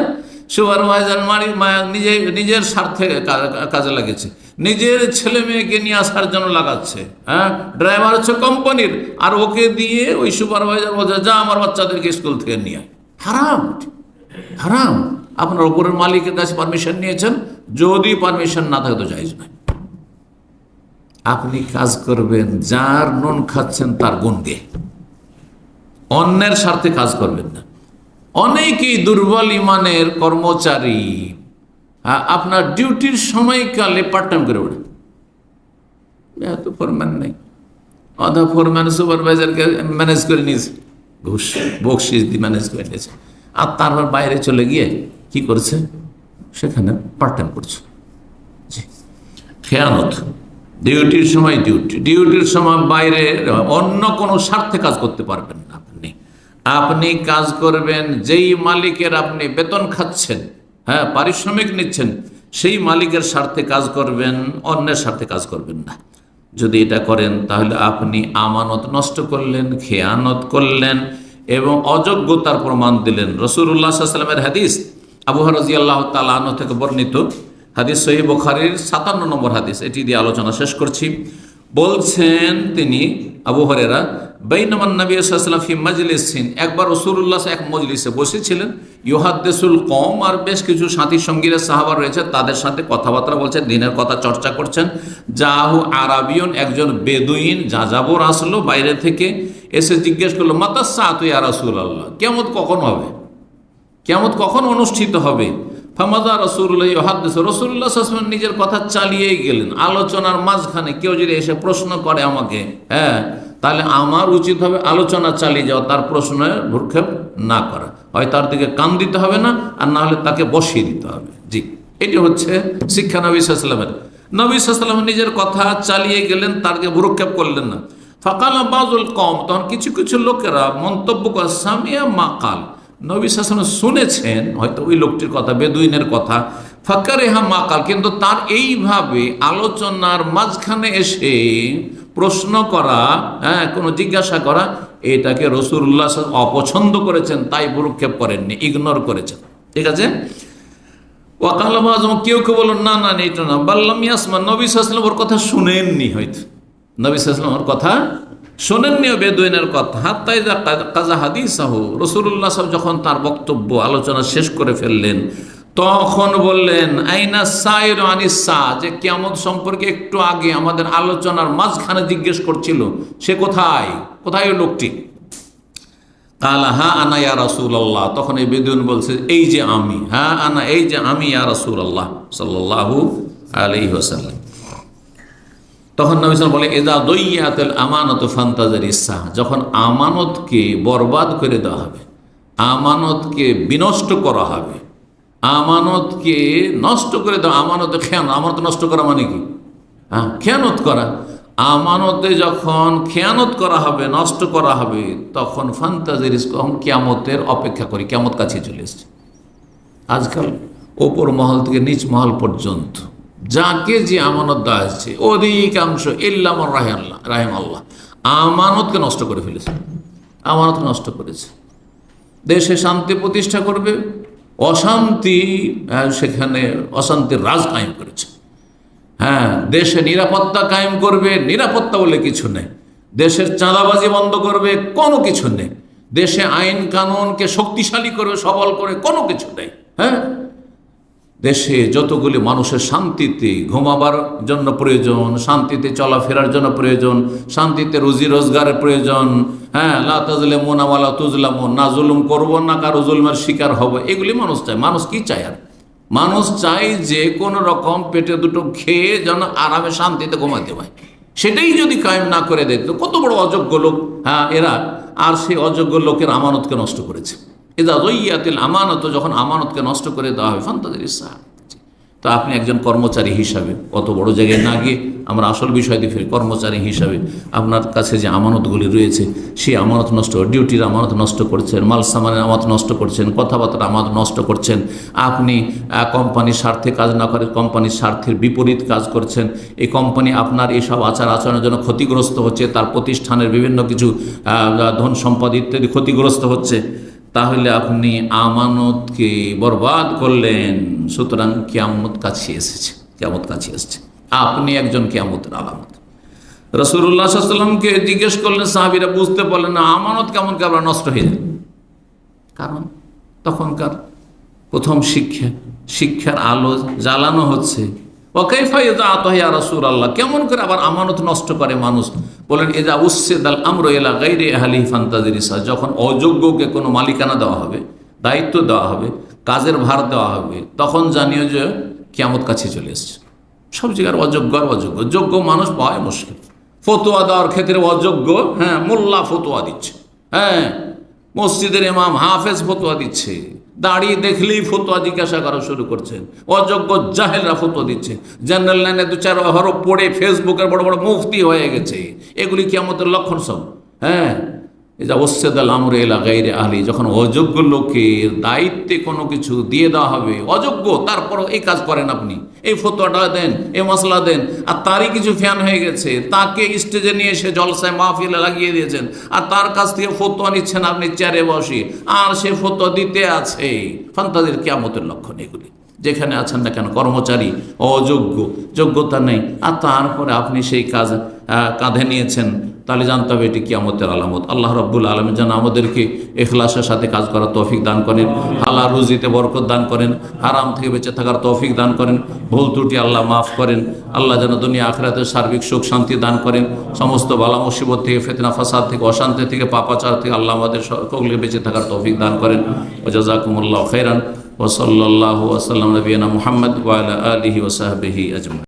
সুপারভাইজার নিজের স্বার্থে কাজে লাগিয়েছে, নিজের ছেলে মেয়েকে নিয়ে আসার জন্য লাগাচ্ছে, হ্যাঁ, ড্রাইভার হচ্ছে কোম্পানির, আর ওকে দিয়ে ওই সুপারভাইজার বলছে যা আমার বাচ্চাদেরকে স্কুল থেকে নিয়ে আয়। হারাম, হারাম। আপনার উপরের মালিকের কাছে পারমিশন নিয়েছেন, যদি পারমিশন না থাকে তো জায়েজ নয়। আপনি কাজ করবেন যার নুন খাচ্ছেন তার গুণ গে, অন্যের স্বার্থে কাজ করবেন না। অনেকেই দুর্বল ইমানের কর্মচারী, আপনার ডিউটির সময়কালে পার্ট টাইম করে ওঠে, এত ফোরম্যান নেই, অধা ফোরম্যান সুপারভাইজারকে ম্যানেজ করে নিয়েছে, ঘুষ বকশিস দিয়ে ম্যানেজ করে নিয়েছে, আর তারপর বাইরে চলে গিয়ে কি করছে, সেখানে পার্ট টাইম করছে। জি, খেয়ানত। ডিউটির সময় ডিউটির সময় বাইরে অন্য কোনো স্বার্থে কাজ করতে পারবেন না। আপনি কাজ করবেন যেই মালিকের আপনি বেতন খাচ্ছেন, হ্যাঁ, পারিশ্রমিক নিচ্ছেন, সেই মালিকের স্বার্থে কাজ করবেন, অন্যের স্বার্থে কাজ করবেন না। যদি এটা করেন তাহলে আপনি আমানত নষ্ট করলেন, খেয়ানত করলেন এবং অযোগ্যতার প্রমাণ দিলেন। রাসূলুল্লাহ সাল্লাল্লাহু আলাইহি ওয়াসাল্লামের হাদিস, আবু হুরায়রা রাদিয়াল্লাহু তাআলা আনহু থেকে বর্ণিত, হাদিস সহিহ বুখারীর 57 নম্বর হাদিস, এটি দিয়ে আলোচনা শেষ করছি। বলছেন তিনি আবু হুরায়রা, বাইনামান নবী সাল্লাল্লাহু আলাইহি ওয়াসাল্লাম ফি মাজলিসিন, একবার রাসূলুল্লাহ এক মজলিসে বসেছিলেন, ইউহাদ্দিসুল কওম, আর বেশ কিছু সাথী সঙ্গীরা সাহাবা রয়েছে, তাদের সাথে কথাবার্তা বলছেন, দিনের কথা চর্চা করছেন। জাহু আরাবিয়ন, একজন বেদুইন যাযাবর আসলো বাইরে থেকে, এসে জিজ্ঞেস করলো, মাতাস সাআতু ইয়া রাসূলুল্লাহ, কিয়ামত কখন হবে, কিয়ামত কখন অনুষ্ঠিত হবে? ফামাদা রাসূলুল্লাহ ইউহাদ্দিসু, রাসূলুল্লাহ সাল্লাল্লাহু আলাইহি ওয়াসাল্লাম নিজের কথা চালিয়েই গেলেন। আলোচনার মাঝখানে কেউ যদি এসে প্রশ্ন করে আমাকে, তাহলে আমার উচিত হবে আলোচনা চালিয়ে যাওয়া, তার প্রশ্নে ভ্রুক্ষেপ না করা। হয় তার দিকে কান দিতে হবে না, আর না হলে তাকে বসিয়ে দিতে হবে। জি, এটি হচ্ছে শিক্ষা নবী সাল্লাল্লাহু আলাইহি ওয়াসাল্লামের। নবী সাল্লাল্লাহু আলাইহি ওয়াসাল্লাম নিজের কথা চালিয়ে গেলেন, তার দিকে ভ্রুক্ষেপ করলেন না। ফাকালা বাযুল কওম, তখন কিছু কিছু লোকেরা মন্তব্য করে, সামিয়া মাকাল, নবী সাল্লাল্লাহু আলাইহি ওয়াসাল্লাম শুনেছেন হয়তো ওই লোকটির কথা, বেদুইনের কথা, ফাকারেহা মাকাল, কিন্তু তার এইভাবে আলোচনার মাঝখানে এসে প্রশ্ন করা, কোনো জিজ্ঞাসা করা, এটাকে রাসূলুল্লাহ সাল্লাল্লাহু আলাইহি ওয়াসাল্লাম অপছন্দ করেছেন, তাই ভ্রুক্ষেপ করেননি, ইগনোর করেছেন। ঠিক আছে। ওয়াকাল বাযুম, কেউ কেউ বলল, না না এটা না, বাল্লাম ইয়াসমা, নবী সাল্লাল্লাহু আলাইহি ওয়াসাল্লাম ওর কথা শুনেননি, হয়তো নবী সাল্লাল্লাহু আলাইহি ওয়াসাল্লাম ওর কথা শোনেননি, বেদুইনের কথা। হাত্তাই কাজা হাদিসাহু, রাসূলুল্লাহ সাল্লাল্লাহু আলাইহি ওয়াসাল্লাম যখন তার বক্তব্য আলোচনা শেষ করে ফেললেন, তখন বললেন, আইনা সাইর আনিস সা, যে কিয়ামত সম্পর্কে একটু আগে আমাদের আলোচনার মাঝখানে জিজ্ঞেস করছিল, সে কোথায়, কোথায় ওই লোকটি? কালা হা আনা ইয়া রাসূলুল্লাহ, তখন এই বেদুইন বলছে, এই যে আমি, হ্যাঁ আনা, এই যে আমি, ইয়া রাসূলুল্লাহ সাল্লাল্লাহু আলাইহি ওয়াসাল্লাম। তখন নবী সাল্লাল্লাহু আলাইহি ওয়াসাল্লাম বলে, ইযা দুইয়াতুল আমানাতু ফান্তাজিরিস সাহ, যখন আমানতকে বরবাদ করে দেওয়া হবে, আমানতকে বিনষ্ট করা হবে, আমানতকে নষ্ট করে দেওয়া, আমানতে খেয়ানত, আমানত নষ্ট করা মানে কি? খেয়ানত করা। আমানতে যখন খেয়ানত করা হবে, নষ্ট করা হবে, তখন ফান্তাজিরিস, কিয়ামতের অপেক্ষা করি, কিয়ামত কাছে চলে এসছে। আজকাল ওপর মহল থেকে নিচ মহল পর্যন্ত যাকে যে আমানত দেওয়া হচ্ছে, অধিকাংশ ইল্লা মান রাহিম আল্লাহ, আমানতকে নষ্ট করে ফেলেছে, আমানত নষ্ট করেছে। দেশে শান্তি প্রতিষ্ঠা করবে, অশান্তি, সেখানে অশান্তির রাজ কায়েম করেছে। দেশে নিরাপত্তা কায়েম করবে, নিরাপত্তা বলে কিছু নেই। দেশের চাঁদাবাজি বন্ধ করবে, কোনো কিছু নেই। দেশে আইন কানুনকে শক্তিশালী করবে, সবল করে, কোনো কিছু নেই। দেশে যতগুলি মানুষের শান্তিতে ঘুমাবার জন্য প্রয়োজন, শান্তিতে চলাফেরার জন্য প্রয়োজন, শান্তিতে রুজি রোজগারের প্রয়োজন, লা তাজলিমুনা ওয়া লা তুজলামুন, না জুলুম করবো না কারো জুলমের শিকার হবে, এগুলি মানুষ চায়। মানুষ কি চায়? আর মানুষ চায় যে কোনো রকম পেটে দুটো খেয়ে যেন আরামে শান্তিতে ঘুমাতে পায়। সেটাই যদি কায়েম না করে দেয়, তো কত বড় অযোগ্য লোক এরা। আর সেই অযোগ্য লোকের আমানতকে নষ্ট করেছে। ইযা যুইয়াতিল আমানাত, যখন আমানতকে নষ্ট করে দেওয়া হবে, ফান্তাজিরিস সাহ। তো আপনি একজন কর্মচারী হিসাবে, অত বড় জায়গায় না গিয়ে আমরা আসল বিষয় দিয়ে ফিরি, কর্মচারী হিসাবে আপনার কাছে যে আমানতগুলি রয়েছে, সেই আমানত নষ্ট, ডিউটির আমানত নষ্ট করছেন, মাল সামানের আমানত নষ্ট করছেন, কথাবার্তার আমানত নষ্ট করছেন, আপনি কোম্পানির স্বার্থে কাজ না করে কোম্পানির স্বার্থের বিপরীত কাজ করছেন, এই কোম্পানি আপনার এইসব আচার আচরণের জন্য ক্ষতিগ্রস্ত হচ্ছে, তার প্রতিষ্ঠানের বিভিন্ন কিছু ধন সম্পদ ইত্যাদি ক্ষতিগ্রস্ত হচ্ছে, তাহলে আপনি আমানতকে বরবাদ করলেন। সুতরাং কিয়ামত কাছে এসেছে, কিয়ামত কাছে এসেছে। আপনি একজন কিয়ামতের আলামত। রাসূলুল্লাহ সাল্লাল্লাহু আলাইহি ওয়াসাল্লামকে জিজ্ঞেস করলেন, সাহাবীরা বুঝতে পারলেন না, আমানত কেমন করে নষ্ট হয়ে যায়। কারণ তখনকার প্রথম শিক্ষার আলো জ্বালানো হচ্ছে। ওয়াকাইফা ইযাআতু ইয়া রাসূলুল্লাহ, কেমন করে আবার আমানত নষ্ট করে মানুষ? বলেন, ইযা উসসিদাল আমরু ইলা গায়রি আহলিহি ফান্তাজিরিস, যখন অযোগ্যকে কোনো মালিকানা দেওয়া হবে, দায়িত্ব দেওয়া হবে, কাজের ভার দেওয়া হবে, তখন জানিও যে কিয়ামত কাছে চলে এসেছে। সব জায়গার অযোগ্য আর অযোগ্য, যোগ্য মানুষ পাওয়া মুশকিল। ফতোয়া দেওয়ার ক্ষেত্রে অযোগ্য, মোল্লা ফতোয়া দিচ্ছে, মসজিদের ইমাম হাফেজ ফতোয়া দিচ্ছে, দাঁড়িয়ে দেখলেই ফতোয়া জিজ্ঞাসা করা শুরু করছেন, অযোগ্য জাহেলরা ফতোয়া দিচ্ছে, জেনারেল লাইনে দু চার হরফ পড়ে ফেসবুকের বড় বড় মুফতি হয়ে গেছে। এগুলি কিয়ামতের লক্ষণ সব। যা ওসসিদাল আমরু ইলা গায়রি আহলি, যখন অযোগ্য লোকের দায়িত্বে কোনো কিছু দিয়ে দেওয়া হবে, অযোগ্য, তারপর এই কাজ করেন আপনি, এই ফতোয়াটা দেন, এই মশলা দেন, আর তারই কিছু ফ্যান হয়ে গেছে, তাকে স্টেজে নিয়ে এসে জলসায় মাহফিলে লাগিয়ে দিয়েছেন, আর তার কাছ থেকে ফতোয়া নিচ্ছেন আপনি চেয়ারে বসে, আর সে ফতোয়া দিতে আছে। ফান্তাজির কিয়ামতের লক্ষণ এগুলি। যেখানে আছেন না কেন, কর্মচারী অযোগ্য, যোগ্যতা নেই, আর তারপরে আপনি সেই কাজ কাঁধে নিয়েছেন, তাহলে জানতে হবে এটি কিয়ামতের আলামত। আল্লাহ রাব্বুল আলামিন যেন আমাদেরকে ইখলাসের সাথে কাজ করার তৌফিক দান করেন, হালাল রুজিতে বরকত দান করেন, হারাম থেকে বেঁচে থাকার তৌফিক দান করেন, ভুল ত্রুটি আল্লাহ মাফ করেন। আল্লাহ যেন দুনিয়া আখিরাতের সার্বিক সুখ শান্তি দান করেন, সমস্ত বালা মুসিবত থেকে, ফিতনা ফাসাদ থেকে, অশান্তি থেকে, পাপাচার থেকে আল্লাহ আমাদের সকলকে বেঁচে থাকার তৌফিক দান করেন। ওয়া জাযাকুমুল্লাহু খাইরান ওয়া সাল্লাল্লাহু ওয়া সাল্লাম নবিয়ানা মুহাম্মদ ওয়া আলা আলিহি ওয়া সাহবিহি আজমাইন।